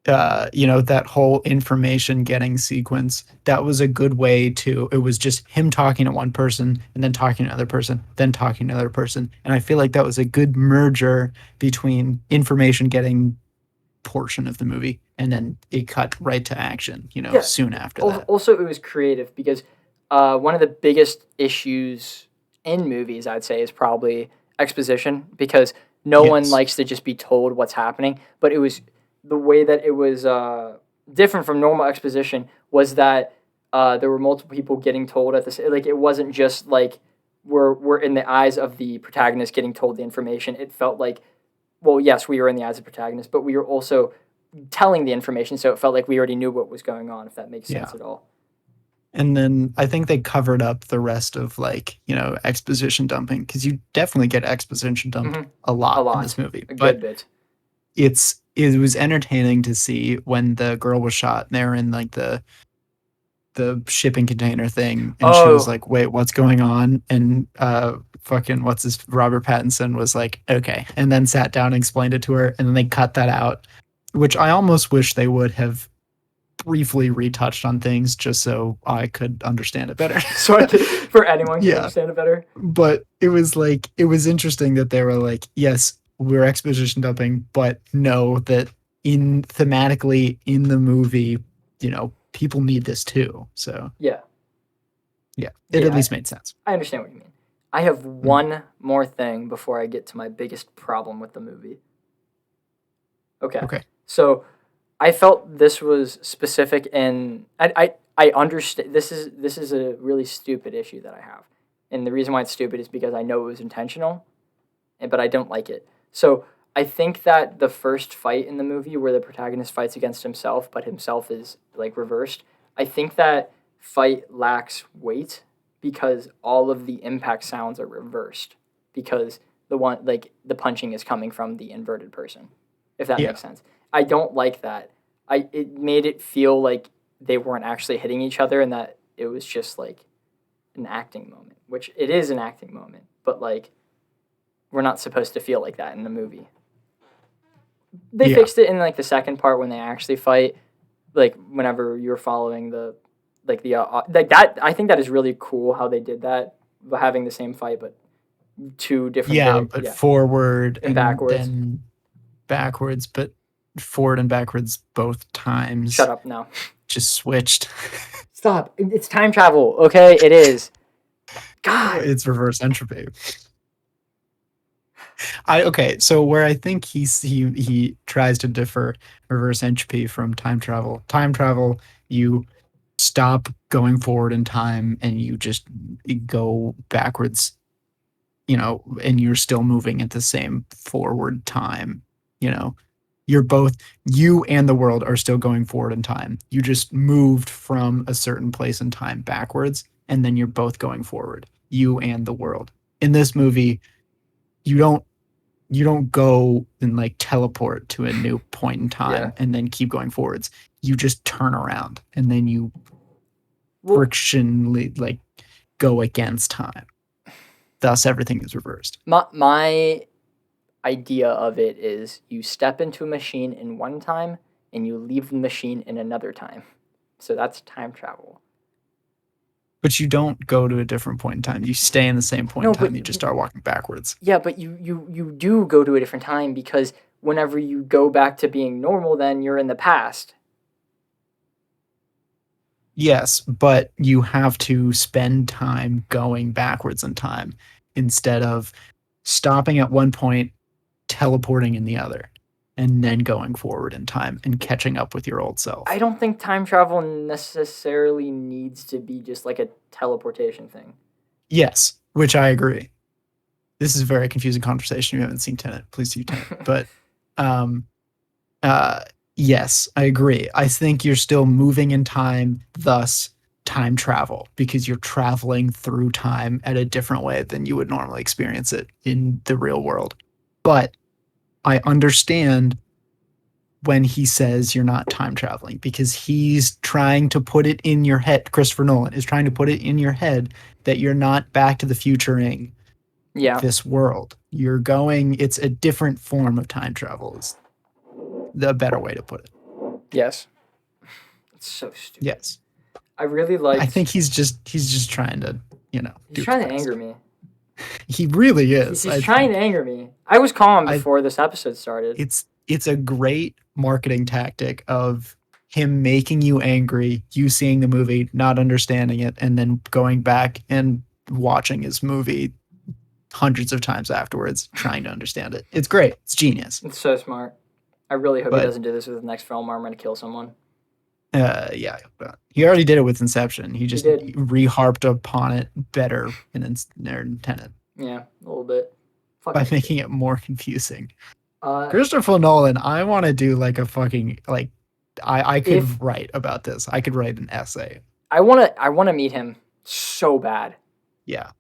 that whole information getting sequence, that was a good way to, it was just him talking to one person and then talking to another person, then talking to another person. And I feel like that was a good merger between information getting portion of the movie and then it cut right to action, yeah. soon after that. Also, it was creative because one of the biggest issues in movies, I'd say, is probably exposition because no one Yes. likes to just be told what's happening. But it was the way that it was different from normal exposition was that there were multiple people getting told at this. Like it wasn't just like we're in the eyes of the protagonist getting told the information. It felt like, well, yes, we were in the eyes of the protagonist, but we were also telling the information, so it felt like we already knew what was going on. If that makes sense Yeah. at all. And then I think they covered up the rest of like, exposition dumping because you definitely get exposition dumped Hmm. a A lot in this lot, movie. a good But bit. it was entertaining to see when the girl was shot and they were in like the shipping container thing and she was Oh, like, "Wait, what's going on?" And fucking what's his Robert Pattinson was like, "Okay." And then sat down and explained it to her and then they cut that out, which I almost wish they would have briefly retouched on things just so I could understand it better. so for anyone can Yeah, understand it better. but it was like it was interesting that they were like, yes, we're exposition dumping, but know that in thematically in the movie, people need this too. So Yeah, yeah, it at yeah, least made sense. I understand what you mean. I have Mhm. one more thing before I get to my biggest problem with the movie. Okay, Okay. so I felt this was specific, and I understand this is a really stupid issue that I have, and the reason why it's stupid is because I know it was intentional, but I don't like it. So I think that the first fight in the movie where the protagonist fights against himself, but himself is like reversed, I think that fight lacks weight because all of the impact sounds are reversed because the one like the punching is coming from the inverted person, if that Yeah. makes sense. I don't like that. It made it feel like they weren't actually hitting each other and that it was just like an acting moment, which it is an acting moment, but like we're not supposed to feel like that in the movie. They Yeah. fixed it in like the second part when they actually fight. Like whenever you're following the like that, I think that is really cool how they did that, having the same fight but two different Yeah, very but yeah forward and and backwards. then backwards, but forward and backwards both Shut times up now. just switched. Stop. It's time travel. Okay, it is. God. It's reverse entropy. I okay, so where I think he tries to differ reverse entropy from time travel. Time travel, you stop going forward in time and you just go backwards, and you're still moving at the same forward time, you know. You're both you and the world are still going forward in time. You just moved from a certain place in time backwards and then you're both going forward. You and the world. In this movie, you don't you don't go and like teleport to a new point in Yeah. time and then keep going forwards. You just turn around and then you Well, frictionally like go against time. Thus, everything is reversed. my idea of it is you step into a machine in one time and you leave the machine in another time. So that's time travel. But you don't go to a different point in time. You stay in the same point in No, but time. You just start walking backwards. yeah, but you do go to a different time because whenever you go back to being normal, then you're in the past. Yes, but you have to spend time going backwards in time instead of stopping at one point, teleporting in the other, and then going forward in time and catching up with your old I self. don't think time travel necessarily needs to be just like a teleportation thing. Yes, which I agree. This is a very confusing conversation. You haven't seen Tenet. Please see Tenet. But um, uh, yes, I agree. I think you're still moving in time, thus time travel, because you're traveling through time at a different way than you would normally experience it in the real world. But I understand when he says you're not time traveling because he's trying to put it in your head. Christopher Nolan is trying to put it in your head that you're not back to the futuring Yeah. this world. You're going, it's a different form of time travel, is the better way to put it. Yes. It's so stupid. Yes. I really I liked. think he's just trying to, He's do his trying to best. anger me. He really He's, is. he's I trying to think anger me. I was calm I before this episode started. it's a great marketing tactic of him making you angry, you seeing the movie, not understanding it, and then going back and watching his movie hundreds of times afterwards, trying to understand it. It's great. It's genius. It's so smart. I really hope he But doesn't do this with the next film or I'm going to kill someone. yeah, but he already did it with Inception. He He just did. reharped upon it better in Tenet Yeah, a little bit. by Fucking idiot. making it more confusing. Uh, Christopher Nolan, I want to do like a fucking like I if could write about this. I could write an essay I wanna meet him so bad. Yeah.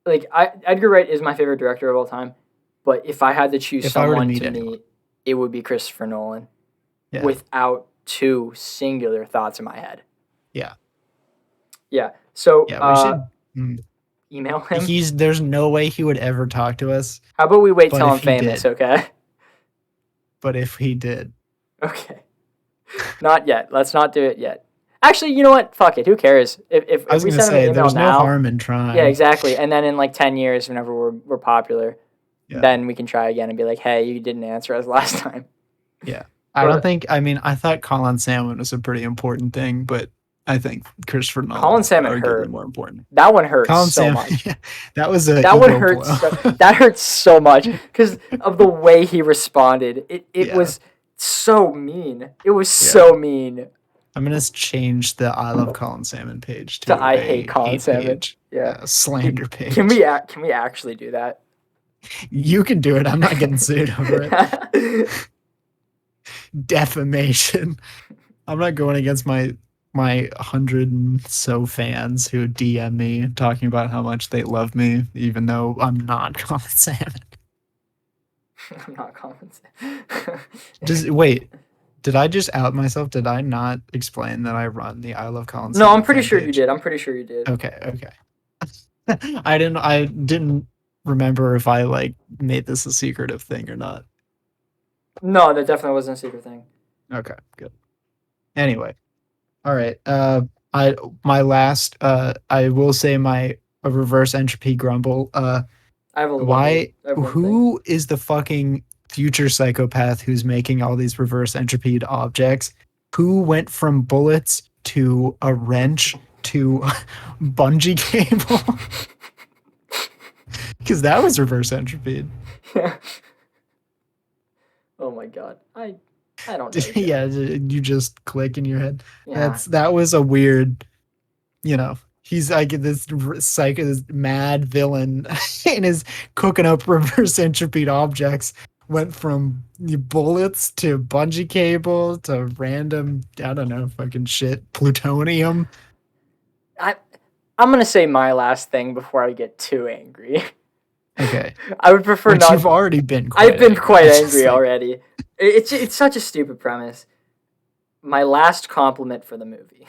Like Edgar Wright is my favorite director of all time, but if I had to choose If I were to someone meet to anyone. meet, it would be Christopher Nolan, Yeah. without two singular thoughts in my head. Yeah. Yeah. So Yeah. We should. email him. There's no way he would ever talk to us, How about we wait but till if I'm he famous? did, Okay. but if he did, Okay. Not yet. Let's not do it yet. Actually, you know what? Fuck it. Who cares? I If was we gonna send him an say email there's no now, harm in yeah, trying. exactly. And then in like 10 years, whenever we're popular, Yeah. then we can try again and be like, hey, you didn't answer us last time. Yeah. I don't think. I mean, I thought Colin Salmon was a pretty important thing, but I think Christopher Colin Nolan's Salmon arguably hurt. more important. That one hurts Colin so Salmon, much. yeah, that was a That one ego hurts. blow. That hurts so much because of the way he responded. It Yeah. was so mean. It was so mean. I'm gonna change the I love Colin Salmon page To to I a hate Colin hate Salmon. page. Yeah. Slander page. Can we actually do that? You can do it. I'm not getting sued over it. Defamation. I'm not going against my 100 and so fans who DM me talking about how much they love me, even though I'm not Colin Salmon. I'm not Colin Salmon. Just wait. Did I just out myself? Did I not explain that I run the I love Colin No, Salmon? I'm pretty sure you page? did. I'm pretty sure you did. Okay. I didn't remember if I like made this a secretive thing or not. No, that definitely wasn't a secret thing. Okay, good. Anyway, all right. I my last. I will say my a reverse entropy grumble. I have a Why? I have one thing. Who is the fucking future psychopath who's making all these reverse entropied objects? Who went from bullets to a wrench to bungee cable? Because that was reverse entropied. Yeah. Oh my god. I don't know. Yeah, you just click in your head. Yeah. That was a weird, he's like this psycho, this mad villain and is cooking up reverse entropied objects. Went from bullets to bungee cable to random, I don't know, fucking shit, plutonium. I'm gonna say my last thing before I get too angry. Okay. I would prefer Which not. you've already been. I've been quite angry like, already. It's such a stupid premise. My last compliment for the movie.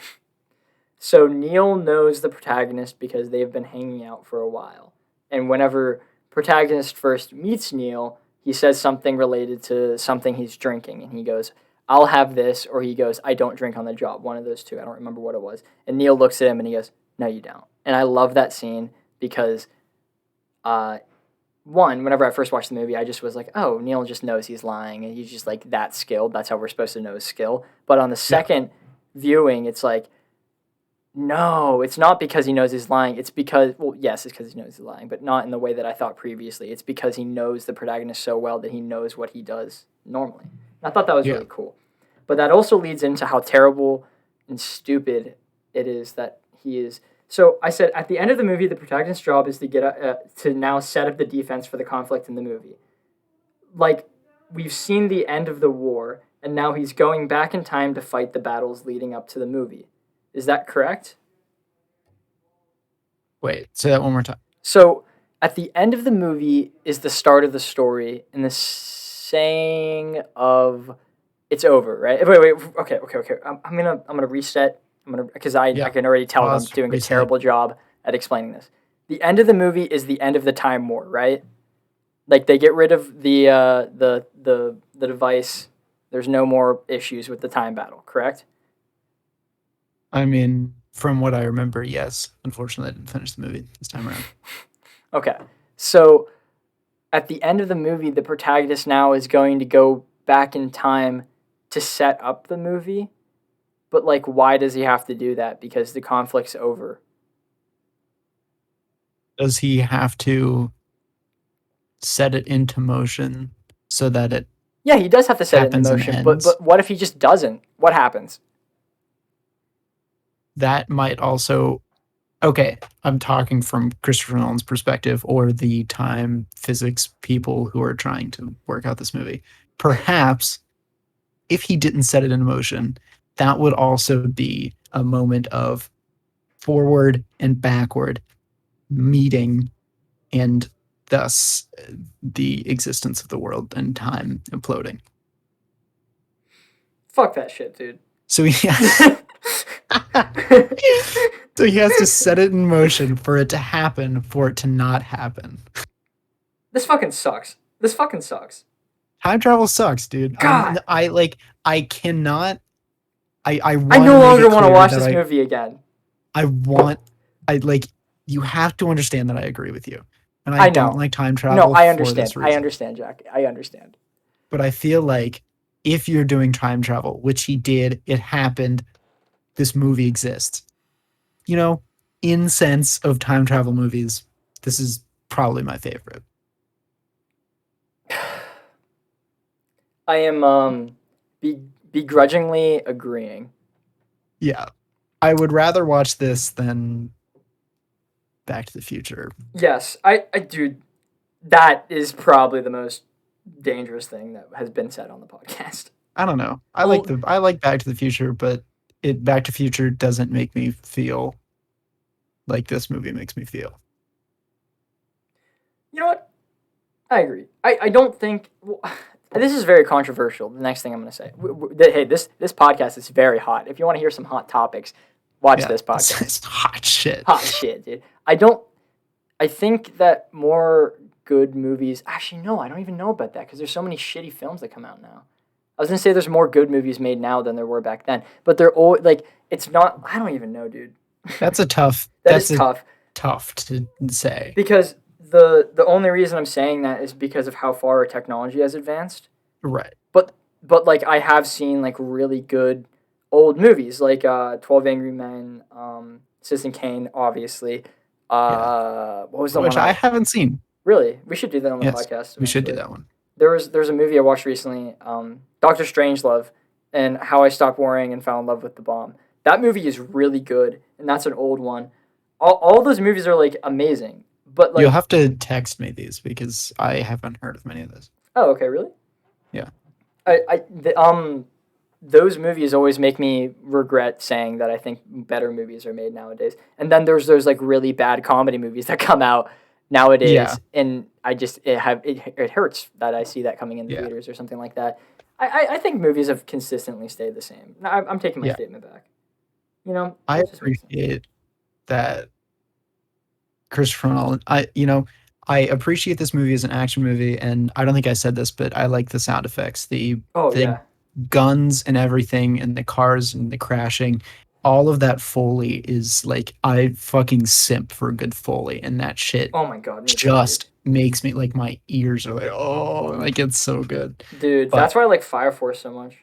So Neil knows the protagonist because they've been hanging out for a while, and whenever protagonist first meets Neil, he says something related to something he's drinking, and he goes, "I'll have this," or he goes, "I don't drink on the job." One of those two. I don't remember what it was. And Neil looks at him and he goes, "No, you don't." And I love that scene because, one, whenever I first watched the movie, I just was like, oh, Neil just knows he's lying, and he's just like that skilled. That's how we're supposed to know his skill. But on the second viewing, it's like, no, it's not because he knows he's lying. It's because, well, yes, it's because he knows he's lying, but not in the way that I thought previously. It's because he knows the protagonist so well that he knows what he does normally. And I thought that was really cool. But that also leads into how terrible and stupid it is that he is. So I said at the end of the movie, the protagonist's job is to to now set up the defense for the conflict in the movie. Like, we've seen the end of the war, and now he's going back in time to fight the battles leading up to the movie. Is that correct? Wait, say that one more time. So at the end of the movie is the start of the story, and the saying of it's over, right? Wait. Okay. I'm gonna reset. Because I can already tell I'm doing a terrible job at explaining this. The end of the movie is the end of the time war, right? Like, they get rid of the device. There's no more issues with the time battle, correct? I mean, from what I remember, yes. Unfortunately, I didn't finish the movie this time around. Okay. So at the end of the movie, the protagonist now is going to go back in time to set up the movie. But, like, why does he have to do that? Because the conflict's over. Does he have to set it into motion so that it Yeah, he does have to set it into motion. But what if he just doesn't? What happens? That might also... Okay, I'm talking from Christopher Nolan's perspective or the time physics people who are trying to work out this movie. Perhaps, if he didn't set it into motion, that would also be a moment of forward and backward meeting, and thus the existence of the world and time imploding. Fuck that shit, dude. So he has, so he has to set it in motion for it to happen, for it to not happen. This fucking sucks. This fucking sucks. Time travel sucks, dude. God. I cannot. I I no longer want to watch this movie again. You have to understand that I agree with you. And I know. don't like time travel. No, I understand. For this reason. I understand, Jack. I understand. But I feel like if you're doing time travel, which he did, it happened, this movie exists. You know, in sense of time travel movies, this is probably my favorite. I am begrudgingly agreeing. Yeah. I would rather watch this than Back to the Future. Yes, I dude, that is probably the most dangerous thing that has been said on the podcast. I don't know. I like Back to the Future, but Back to the Future doesn't make me feel like this movie makes me feel. You know what? I agree. I don't think this is very controversial. The next thing I'm going to say. Hey, this podcast is very hot. If you want to hear some hot topics, watch this podcast. It's hot shit. Hot shit, dude. I think that more good movies. Actually, no, I don't even know about that because there's so many shitty films that come out now. I was gonna say there's more good movies made now than there were back then, but they're all like it's not. I don't even know, dude. That's tough. That's tough. Tough to say because the only reason I'm saying that is because of how far our technology has advanced. Right. But like I have seen like really good old movies like 12 Angry Men, Citizen Kane, obviously. What was the one? Which I haven't seen. Really? We should do that on the podcast. Eventually. We should do that one. There's a movie I watched recently, Dr. Strangelove, and How I Stopped Worrying and Fell in Love with the Bomb. That movie is really good, and that's an old one. All those movies are like amazing, but like you'll have to text me these because I haven't heard of many of those. Oh, okay, really? Yeah. Those movies always make me regret saying that I think better movies are made nowadays. And then there's those like really bad comedy movies that come out nowadays, and it hurts that I see that coming in the theaters or something like that. I think movies have consistently stayed the same. I'm taking my statement back. You know, I appreciate that Christopher Nolan. I appreciate this movie as an action movie, and I don't think I said this, but I like the sound effects, the guns and everything, and the cars and the crashing. All of that Foley is like, I fucking simp for a good Foley, and that shit. Oh my god, just makes me like my ears are like, oh, like it's so good, dude. That's why I like Fire Force so much.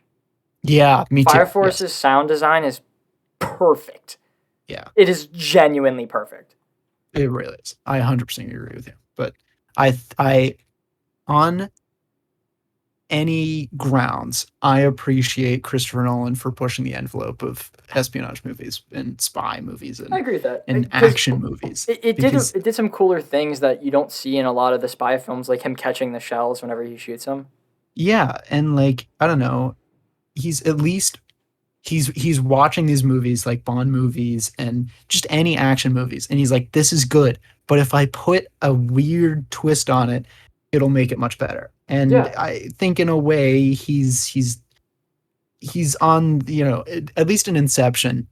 Yeah, me too. Fire Force's sound design is perfect. Yeah, it is genuinely perfect. It really is. I 100% agree with you. But I on any grounds, I appreciate Christopher Nolan for pushing the envelope of espionage movies and spy movies and I agree with that. And action movies. It did some cooler things that you don't see in a lot of the spy films, like him catching the shells whenever he shoots them. Yeah, and like I don't know, he's watching these movies like Bond movies and just any action movies, and he's like, this is good, but if I put a weird twist on it, it'll make it much better. And I think in a way he's on, at least in Inception,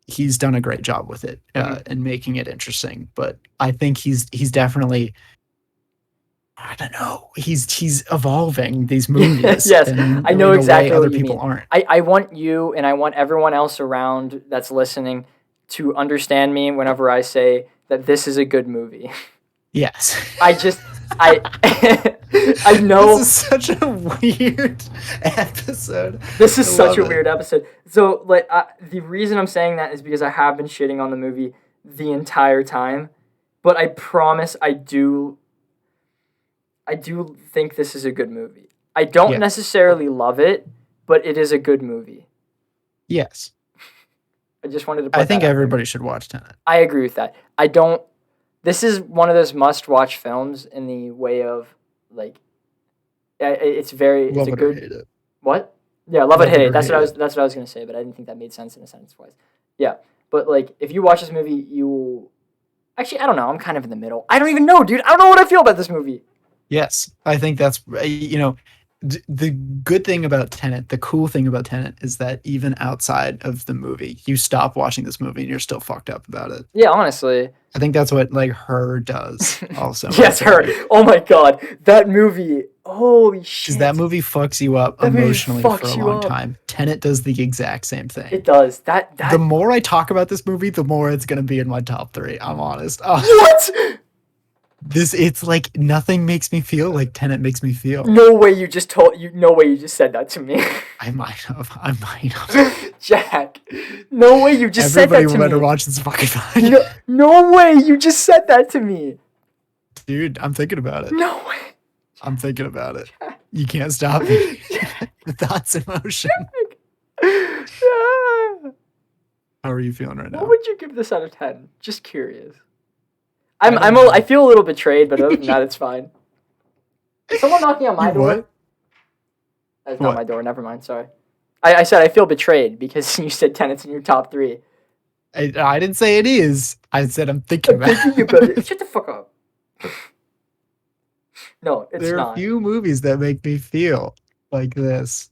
he's done a great job with it and making it interesting. But I think he's definitely, I don't know, he's evolving these movies. Yes, I know exactly what other you people mean. aren't. I want you and I want everyone else around that's listening to understand me whenever I say that this is a good movie. Yes. I know this is such a weird episode. This is such a weird episode. So, like, the reason I'm saying that is because I have been shitting on the movie the entire time, but I promise I do think this is a good movie. I don't necessarily love it, but it is a good movie. Yes. I just wanted to I think everybody should watch Tenet. I agree with that. This is one of those must-watch films in the way of, like, it's very... Love it's a it good... or hate it. What? Yeah, love it, hate it. That's what I was going to say, but I didn't think that made sense in a sentence-wise. Yeah. But like, if you watch this movie, you actually, I don't know. I'm kind of in the middle. I don't even know, dude. I don't know what I feel about this movie. Yes, I think that's the good thing about Tenet, the cool thing about Tenet is that even outside of the movie, you stop watching this movie and you're still fucked up about it. Yeah, honestly. I think that's what like Her does also. Yes, Her. Oh my god, that movie. Holy shit. Because that movie fucks you up That movie emotionally for fucks a you long up. time. Tenet does the exact same thing. It does. That The more I talk about this movie, the more it's gonna be in my top 3. I'm honest. What? It's like nothing makes me feel like Tenet makes me feel. No way you just told you. No way you just said that to me. I might have. Jack. No way you just Everybody said that to better me. watch this fucking thing. No way you just said that to me. Dude, I'm thinking about it. No way. I'm thinking about it. You can't stop me. The thoughts in motion. How are you feeling right now? What would you give this out of 10? Just curious. I feel a little betrayed, but other than that, it's fine. Is someone knocking on my door? What? That's not my door. Never mind. Sorry. I said I feel betrayed because you said Tenet's in your top 3. I didn't say it is. I said I'm thinking about it. Shut the fuck up. No, it's there are not. a few movies that make me feel like this.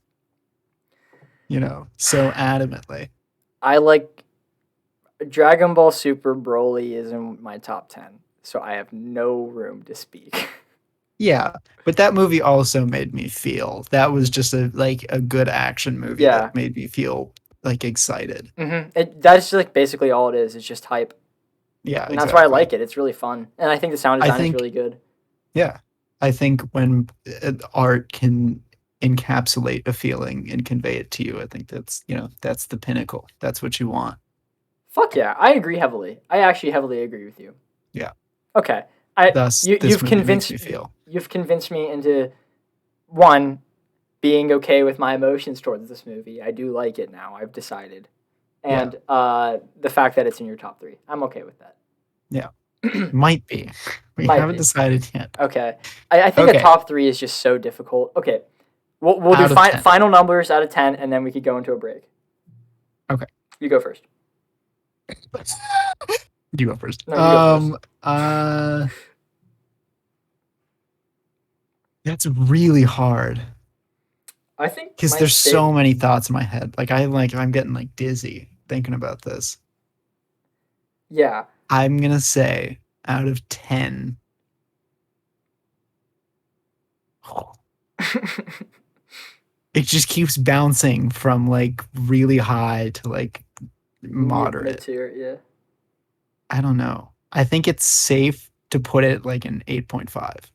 So adamantly. I like Dragon Ball Super Broly is in my top 10, so I have no room to speak. Yeah, but that movie also made me feel. That was just a good action movie that made me feel like excited. Mm-hmm. That's like basically all it is. It's just hype. Yeah, and that's why I like it. It's really fun, and I think the sound design is really good. Yeah, I think when art can encapsulate a feeling and convey it to you, I think that's the pinnacle. That's what you want. Fuck yeah, I agree heavily. I actually heavily agree with you. Yeah. Okay. You've convinced me into one being okay with my emotions towards this movie. I do like it now. I've decided, and the fact that it's in your top 3, I'm okay with that. Yeah, might be. We haven't decided yet. Okay, I think a top 3 is just so difficult. Okay, we'll do final numbers out of 10, and then we could go into a break. Okay, you go first. You go first. No, you go first. That's really hard. I think because there's so many thoughts in my head. I'm getting like dizzy thinking about this. Yeah. I'm gonna say out of 10. It just keeps bouncing from like really high to like moderate. Mid-tier, yeah. I don't know. I think it's safe to put it like an 8.5.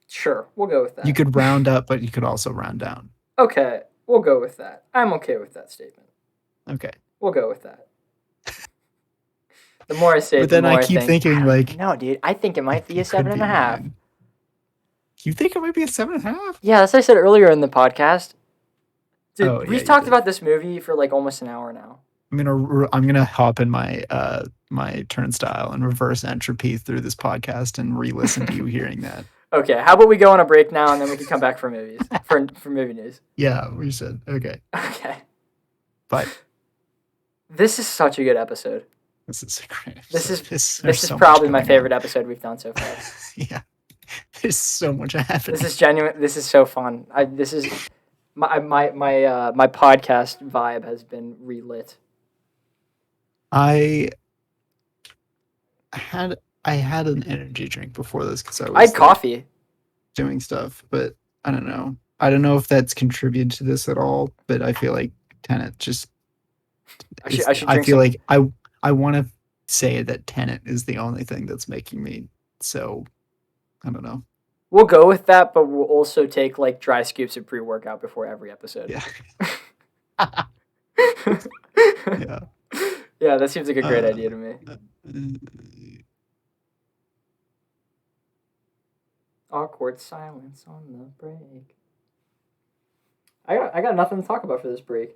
Sure, we'll go with that. You could round up, but you could also round down. Okay, we'll go with that. I'm okay with that statement. Okay. We'll go with that. The more I say it, but then I keep thinking like, no, dude, I think it might be a 7.5. You think it might be a 7.5? Yeah, that's what I said earlier in the podcast. Dude, we've talked about this movie for like almost an hour now. I'm gonna hop in my my turnstile and reverse entropy through this podcast and re-listen to you hearing that. Okay, how about we go on a break now and then we can come back for movies for movie news. Yeah, we should. Okay. Okay. But this is such a good episode. This is a great episode. This is probably my favorite episode we've done so far. Yeah. There's so much happening. This is genuine. This is so fun. This is my podcast vibe has been relit. I had an energy drink before this because I had coffee doing stuff, but I don't know. I don't know if that's contributed to this at all, but I feel like Tenet just. I feel like I want to say that Tenet is the only thing that's making me so. I don't know. We'll go with that, but we'll also take like dry scoops of pre-workout before every episode. Yeah. Yeah. Yeah, that seems like a great idea to me. Awkward silence on the break. I got nothing to talk about for this break.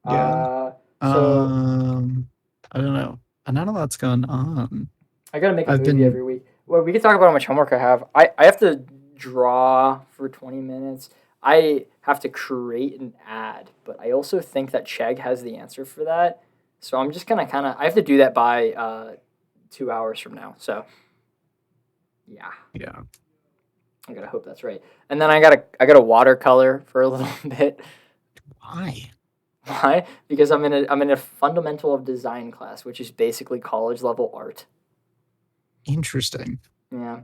Yeah. I don't know. Not a lot's going on. I gotta make a movie every week. Well, we can talk about how much homework I have. I have to draw for 20 minutes. I have to create an ad, but I also think that Chegg has the answer for that. So I'm just gonna kind of I have to do that by 2 hours from now. So yeah, Yeah. I gotta hope that's right. And then I gotta watercolor for a little bit. Why? Why? Because I'm in a fundamental of design class, which is basically college level art. Interesting. Yeah,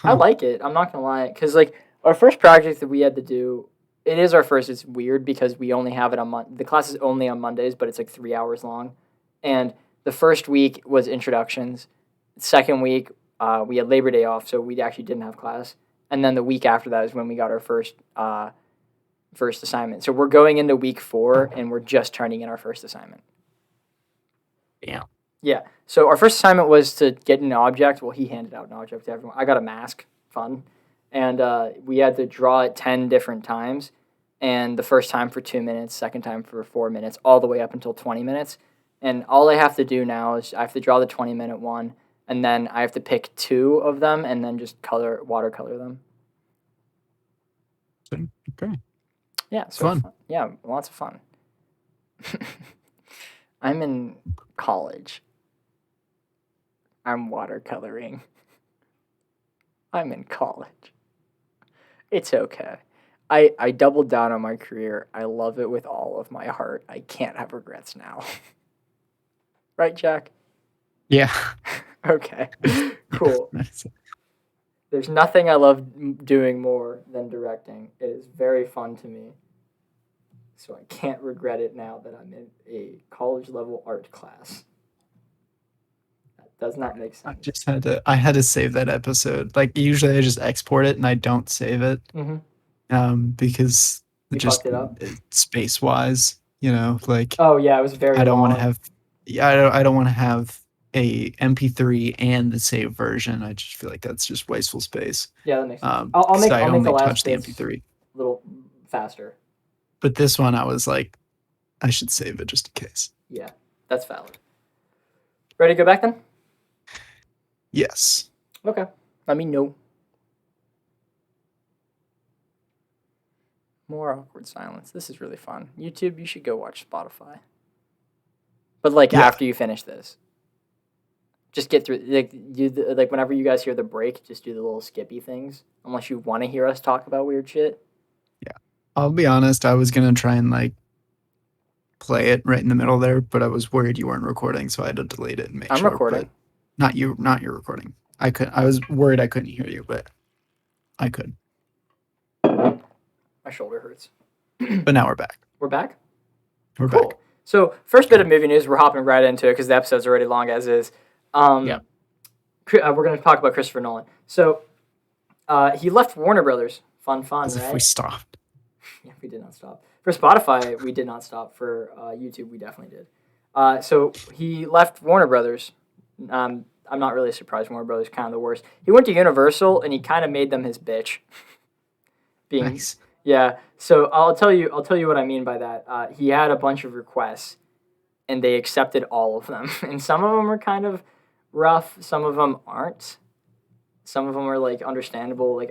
I Huh. like it. I'm not gonna lie, because like our first project that we had to do, it is our first. It's weird because we only have it on the class is only on Mondays, but it's like 3 hours long, and the first week was introductions. Second week, we had Labor Day off, so we actually didn't have class, and then the week after that is when we got our first assignment. So we're going into week 4, and we're just turning in our first assignment. Yeah. Yeah. So our first assignment was to get an object. Well, he handed out an object to everyone. I got a mask. Fun. And we had to draw it 10 different times. And the first time for 2 minutes, second time for 4 minutes, all the way up until 20 minutes. And all I have to do now is I have to draw the 20-minute one. And then I have to pick 2 of them and then just watercolor them. Okay. Yeah. It's So, fun. yeah, lots of fun. I'm in college. I'm watercoloring. I'm in college. It's okay. I doubled down on my career. I love it with all of my heart. I can't have regrets now. Right, Jack? Yeah. Okay. Yeah. Cool. There's nothing I love doing more than directing. It is very fun to me. So I can't regret it now that I'm in a college level art class. That does not make sense. I had to save that episode. Like usually I just export it and I don't save it. Mm-hmm. Because You fucked just it up? space wise, like Oh, yeah, it was very I don't want to long. have, yeah, I don't want to have a MP3 and the save version. I just feel like that's just wasteful space. Yeah, that makes sense. I'll Because make I I'll make the only last touch the bits MP3. a little faster. But this one, I was like, I should save it just in case. Yeah, that's valid. Ready to go back then? Yes. Okay. Let me know. More awkward silence. This is really fun. YouTube, you should go watch Spotify. But like Yeah. after you finish this, just get through. Like whenever you guys hear the break, just do the little skippy things. Unless you want to hear us talk about weird shit. Yeah. I'll be honest. I was gonna try and like play it right in the middle there, but I was worried you weren't recording, so I had to delete it and make I'm sure. But recording. not you. Not your recording. I was worried I couldn't hear you, but I could. My shoulder hurts. But now we're back. We're back. We're Cool. back. So first bit of movie news. We're hopping right into it because the episode's already long as is. Yeah. We're going to talk about Christopher Nolan. So he left Warner Brothers. Fun, As if right? we stopped. Yeah, we did not stop. For Spotify, we did not stop. For YouTube, we definitely did. So he left Warner Brothers. I'm not really surprised. Warner Brothers kind of the worst. He went to Universal and he kind of made them his bitch. Nice. Yeah. So I'll tell you what I mean by that. He had a bunch of requests, and they accepted all of them. And some of them are kind of rough. Some of them aren't. Some of them are like understandable.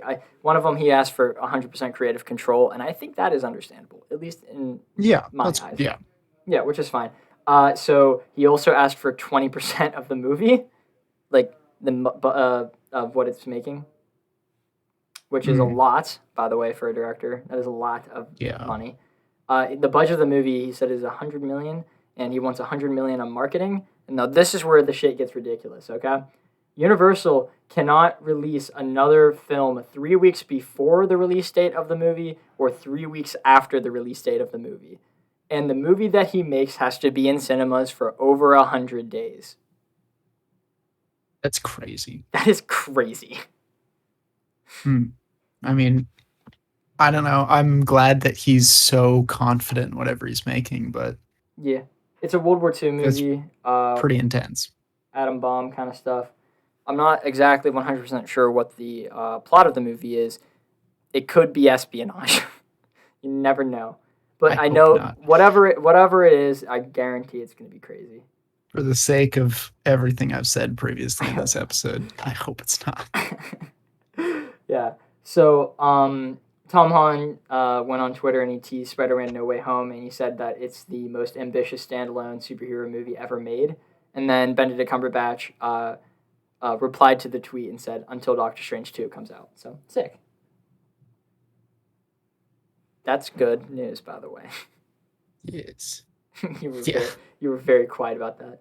One of them he asked for 100% creative control, and I think that is understandable, at least in my eyes. Yeah. Yeah, which is fine. So he also asked for 20% of the movie, like of what it's making, which is a lot, by the way, for a director. That is a lot of money. The budget of the movie, he said, is $100 million, and he wants $100 million on marketing. And now this is where the shit gets ridiculous. Okay, Universal cannot release another film 3 weeks before the release date of the movie or 3 weeks after the release date of the movie. And the movie that he makes has to be in cinemas for over 100 days. That's crazy. That is crazy. I mean, I don't know. I'm glad that he's so confident in whatever he's making, but yeah, it's a World War II movie. Pretty intense. Atom bomb kind of stuff. I'm not exactly 100% sure what the plot of the movie is. It could be espionage. You never know. But I know not. whatever it is, I guarantee it's going to be crazy. For the sake of everything I've said previously in this episode, I hope it's not. Yeah. So Tom Holland went on Twitter and he teased Spider-Man No Way Home, and he said that it's the most ambitious standalone superhero movie ever made. And then Benedict Cumberbatch replied to the tweet and said, "Until Doctor Strange 2 comes out." So sick. That's good news, by the way. Yes. you were Yeah. you were very quiet about that.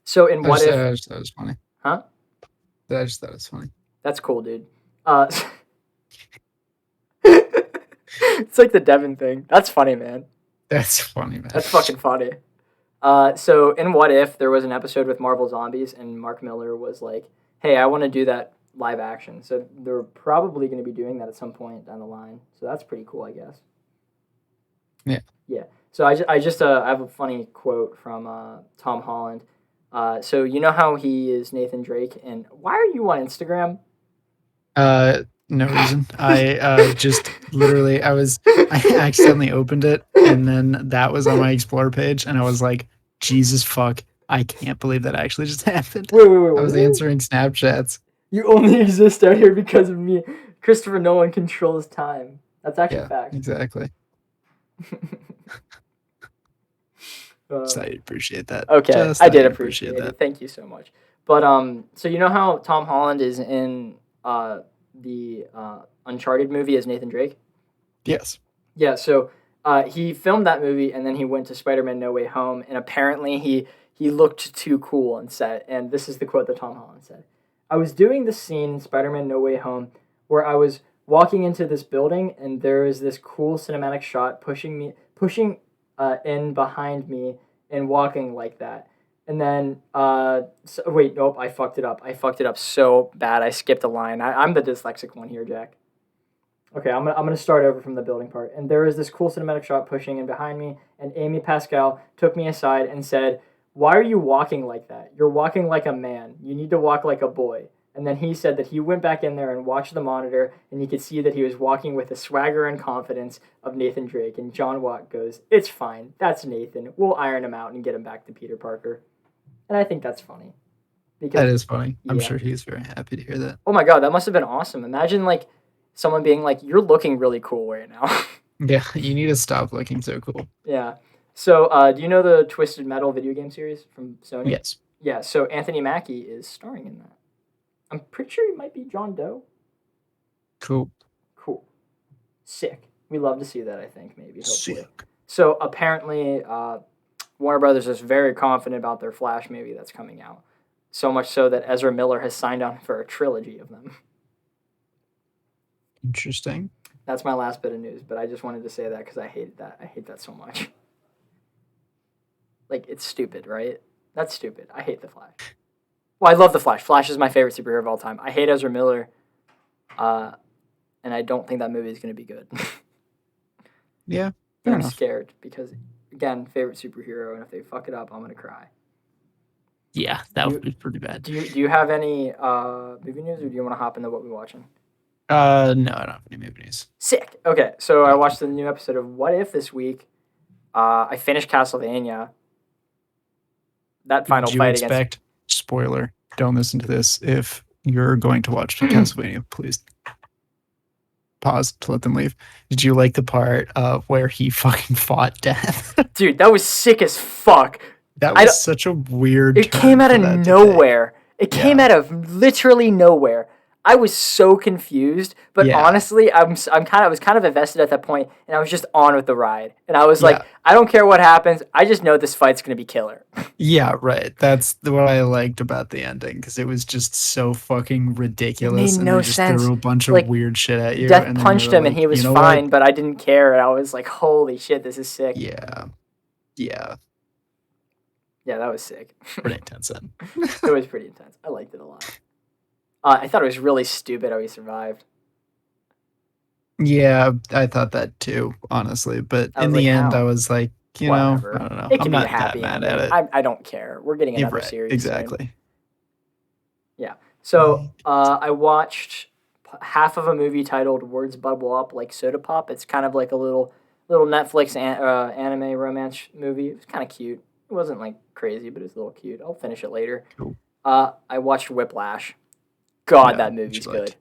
So in What If? I just thought it was funny. Huh? I just thought it was funny. That's cool, dude. It's like the Devin thing. That's funny, man. That's funny, man. That's fucking funny. So in What If, there was an episode with Marvel Zombies, and Mark Miller was like, "Hey, I want to do that live action." So they're probably going to be doing that at some point down the line. So that's pretty cool, I guess. Yeah. Yeah. So I have a funny quote from Tom Holland. So you know how he is Nathan Drake, and why are you on Instagram? No reason. I just literally I accidentally opened it, and then that was on my Explore page, and I was like, Jesus fuck, I can't believe that actually just happened. Wait. I was answering Snapchats. You only exist out here because of me. Christopher Nolan controls time. That's actually Yeah, fact. exactly. So I appreciate that. Okay, I did appreciate it. Thank you so much. But so you know how Tom Holland is in the Uncharted movie as Nathan Drake? Yes. Yeah. So he filmed that movie, and then he went to Spider-Man: No Way Home, and apparently he looked too cool on set. And this is the quote that Tom Holland said: "I was doing this scene in Spider-Man: No Way Home where I was walking into this building, and there is this cool cinematic shot pushing in behind me and walking like that." And then, wait, nope, I fucked it up. I fucked it up so bad. I skipped a line. I'm the dyslexic one here, Jack. Okay, I'm gonna start over from the building part. "And there is this cool cinematic shot pushing in behind me, and Amy Pascal took me aside and said, 'Why are you walking like that? You're walking like a man. You need to walk like a boy.' And then he said that he went back in there and watched the monitor, and he could see that he was walking with the swagger and confidence of Nathan Drake. And John Watt goes, 'It's fine. That's Nathan. We'll iron him out and get him back to Peter Parker.'" And I think that's funny. Because, that is funny. I'm sure he's very happy to hear that. Oh my god, that must have been awesome. Imagine like someone being like, "You're looking really cool right now." Yeah, you need to stop looking so cool. Yeah. So, do you know the Twisted Metal video game series from Sony? Yes. Yeah, so Anthony Mackie is starring in that. I'm pretty sure he might be John Doe. Cool. Sick. We love to see that, I think, maybe. Hopefully. Sick. So, apparently, Warner Brothers is very confident about their Flash movie that's coming out. So much so that Ezra Miller has signed on for a trilogy of them. Interesting. That's my last bit of news, but I just wanted to say that because I hated that. I hate that so much. Like, it's stupid, right? That's stupid. I hate the Flash. Well, I love the Flash. Flash is my favorite superhero of all time. I hate Ezra Miller, and I don't think that movie is going to be good. Yeah, I'm scared because, again, favorite superhero, and if they fuck it up, I'm going to cry. Yeah, that would be pretty bad. Do you have any movie news, or do you want to hop into what we're watching? No, I don't have any movie news. Sick. Okay, so I watched the new episode of What If this week. I finished Castlevania. That final fight against... Spoiler, don't listen to this. If you're going to watch Castlevania, please pause to let them leave. Did you like the part where he fucking fought death? Dude, that was sick as fuck. That was such a weird... It came out of nowhere. It came out of literally nowhere. I was so confused, but honestly, I was kind of invested at that point, and I was just on with the ride. And I was like, I don't care what happens. I just know this fight's gonna be killer. Yeah, right. That's what I liked about the ending, because it was just so fucking ridiculous. It made no sense. Threw a bunch of weird shit at you. Death punched him, and he was fine, but I didn't care. And I was like, holy shit, this is sick. Yeah, that was sick. Pretty intense then. It was pretty intense. I liked it a lot. I thought it was really stupid how he survived. Yeah, I thought that too, honestly. But in the end, I was like, whatever. I don't know. I'm not that mad at it. I don't care. We're getting another series. Exactly. Soon. Yeah. So I watched half of a movie titled "Words Bubble Up Like Soda Pop." It's kind of like a little Netflix anime romance movie. It was kind of cute. It wasn't like crazy, but it was a little cute. I'll finish it later. Cool. I watched Whiplash. God, that movie's good.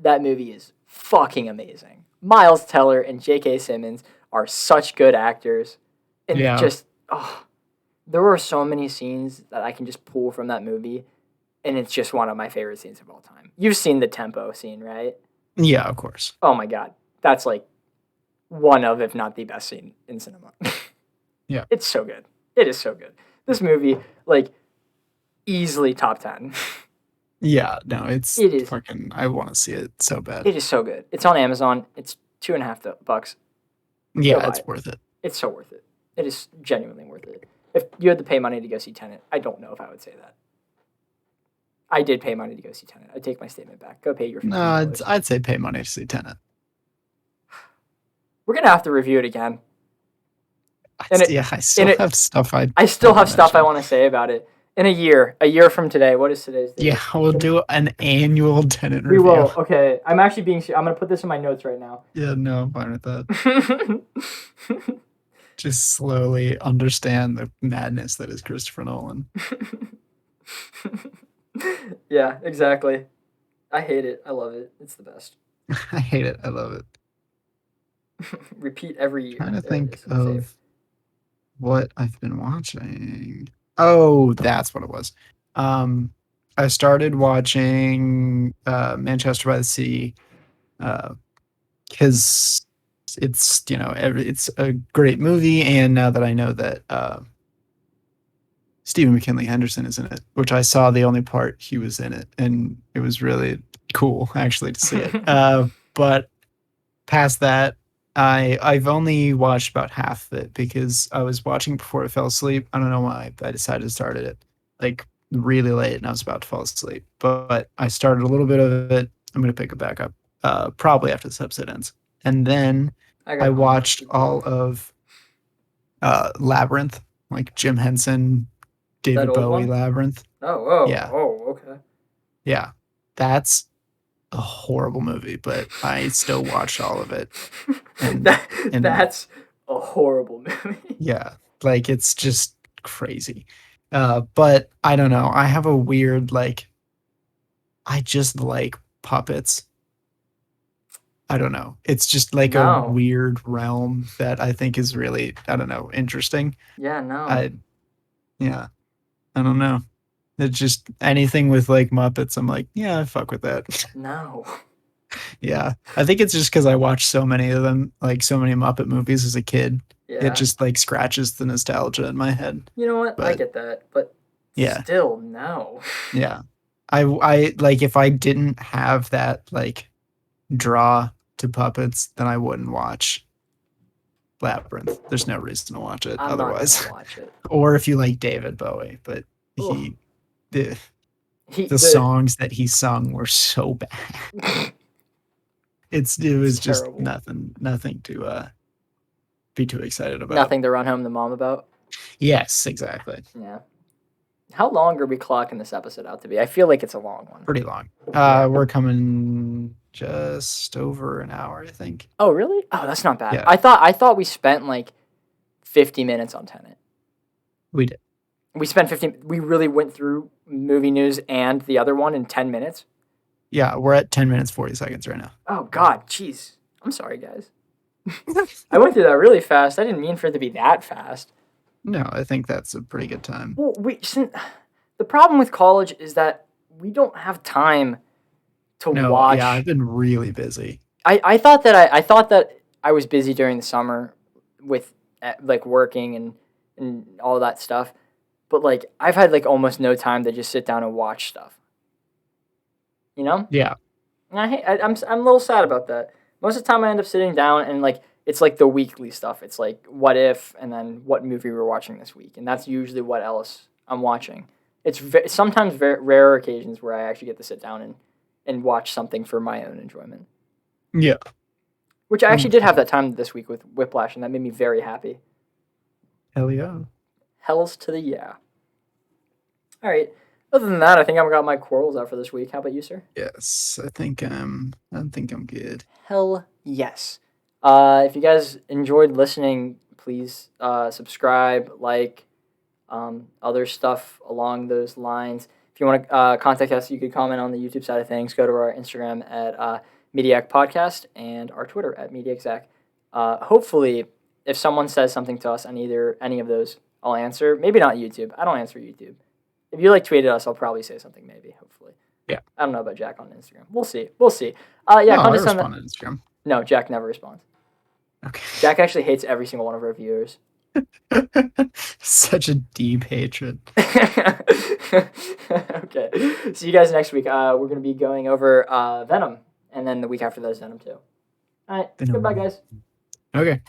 that movie is fucking amazing. Miles Teller and J.K. Simmons are such good actors, and Yeah. just there were so many scenes that I can just pull from that movie, and it's just one of my favorite scenes of all time. You've seen the tempo scene, right? Yeah, of course. Oh my god, that's like one of, if not the best scene in cinema. Yeah. It's so good. It is so good. This movie, like, easily top 10. Yeah, no, it's It is. fucking. I want to see it so bad. It is so good. It's on Amazon. It's $2.50. Go Yeah, buy it's it. worth it. It's so worth it. It is genuinely worth it. If you had to pay money to go see Tenet, I don't know if I would say that. I did pay money to go see Tenet. I take my statement back. Go pay your No, $15. I'd say pay money to see Tenet. We're gonna have to review it again. And Yeah, I in still it, have stuff I still have to stuff I mention. want to say about it. In a year from today. What is today's date? Yeah, we'll do an annual Tenet We review. will. Okay, I'm actually being. I'm gonna put this in my notes right now. Yeah, no, I'm fine with that. Just slowly understand the madness that is Christopher Nolan. Yeah, exactly. I hate it. I love it. It's the best. I hate it. I love it. Repeat every year. Trying to There it think is. Save. of what I've been watching. Oh, that's what it was. Um, I started watching Manchester by the Sea because it's it's a great movie, and now that I know that Stephen McKinley Henderson is in it, which I saw the only part he was in it, and it was really cool actually to see it. But past that, I've only watched about half of it because I was watching before I fell asleep. I don't know why, but I decided to start it like really late, and I was about to fall asleep. But I started a little bit of it. I'm gonna pick it back up probably after this episode ends, and then I I got homework watched to do. all of Labyrinth, like Jim Henson, That David old Bowie one? Labyrinth. Oh, Yeah, okay. yeah, that's a horrible movie, but I still watched all of it, and and That's a horrible movie. yeah, like it's just crazy. But I don't know. I have a weird like. I just like puppets. I don't know. It's just like a No. weird realm that I think is really, I don't know, interesting. Yeah, no. I yeah, I don't know. It's just anything with like Muppets. I'm like, yeah, I fuck with that. No. Yeah, I think it's just because I watched so many of them, like so many Muppet movies as a kid. It Yeah. just like scratches the nostalgia in my head. You know what? I But get that, but yeah, still, no. yeah. I like if I didn't have that like draw to puppets, then I wouldn't watch Labyrinth. There's no reason to watch it I'm not gonna otherwise. watch it. Or if you like David Bowie, but Oh, he the he the the songs that he sung were so bad. It it's was just terrible. nothing to be too excited about. Nothing to run home to mom about. Yes, exactly. Yeah. How long are we clocking this episode out to be? I feel like it's a long one. Pretty long. Yeah. We're coming just over an hour, I think. Oh, really? Oh, that's not bad. Yeah. I thought we spent like 50 minutes on Tenet. We did. We spent 15. We really went through movie news and the other one in 10 minutes. Yeah, we're at 10 minutes 40 seconds right now. Oh God, jeez. I'm sorry, guys. I went through that really fast. I didn't mean for it to be that fast. No, I think that's a pretty good time. Well, the problem with college is that we don't have time to No, watch. yeah, I've been really busy. I thought that I thought that I was busy during the summer with like working and all that stuff, but like I've had like almost no time to just sit down and watch stuff. You know? Yeah. And I'm a little sad about that. Most of the time, I end up sitting down and like it's like the weekly stuff. It's like what if, and then what movie we're watching this week, and that's usually what else I'm watching. It's sometimes rare occasions where I actually get to sit down and watch something for my own enjoyment. Yeah. Which I actually did have that time this week with Whiplash, and that made me very happy. Hell yeah. Hells to the yeah. All right. Other than that, I think I've got my quarrels out for this week. How about you, sir? Yes, I think I'm good. Hell yes. If you guys enjoyed listening, please subscribe, like, other stuff along those lines. If If you want to contact us, you could comment on the YouTube side of things. Go to our Instagram at Mediak Podcast and our Twitter at MediakZach. Hopefully, if someone says something to us on either any of those, I'll answer. Maybe not YouTube. I don't answer YouTube. If you tweeted us, I'll probably say something. Maybe, hopefully. Yeah. I don't know about Jack on Instagram. We'll see. Yeah, no, I respond on Instagram. No, Jack never responds. Okay. Jack actually hates every single one of our viewers. Such a deep hatred. Okay. See you guys next week. We're going to be going over Venom, and then the week after that is Venom 2. All right. Goodbye, guys. Okay.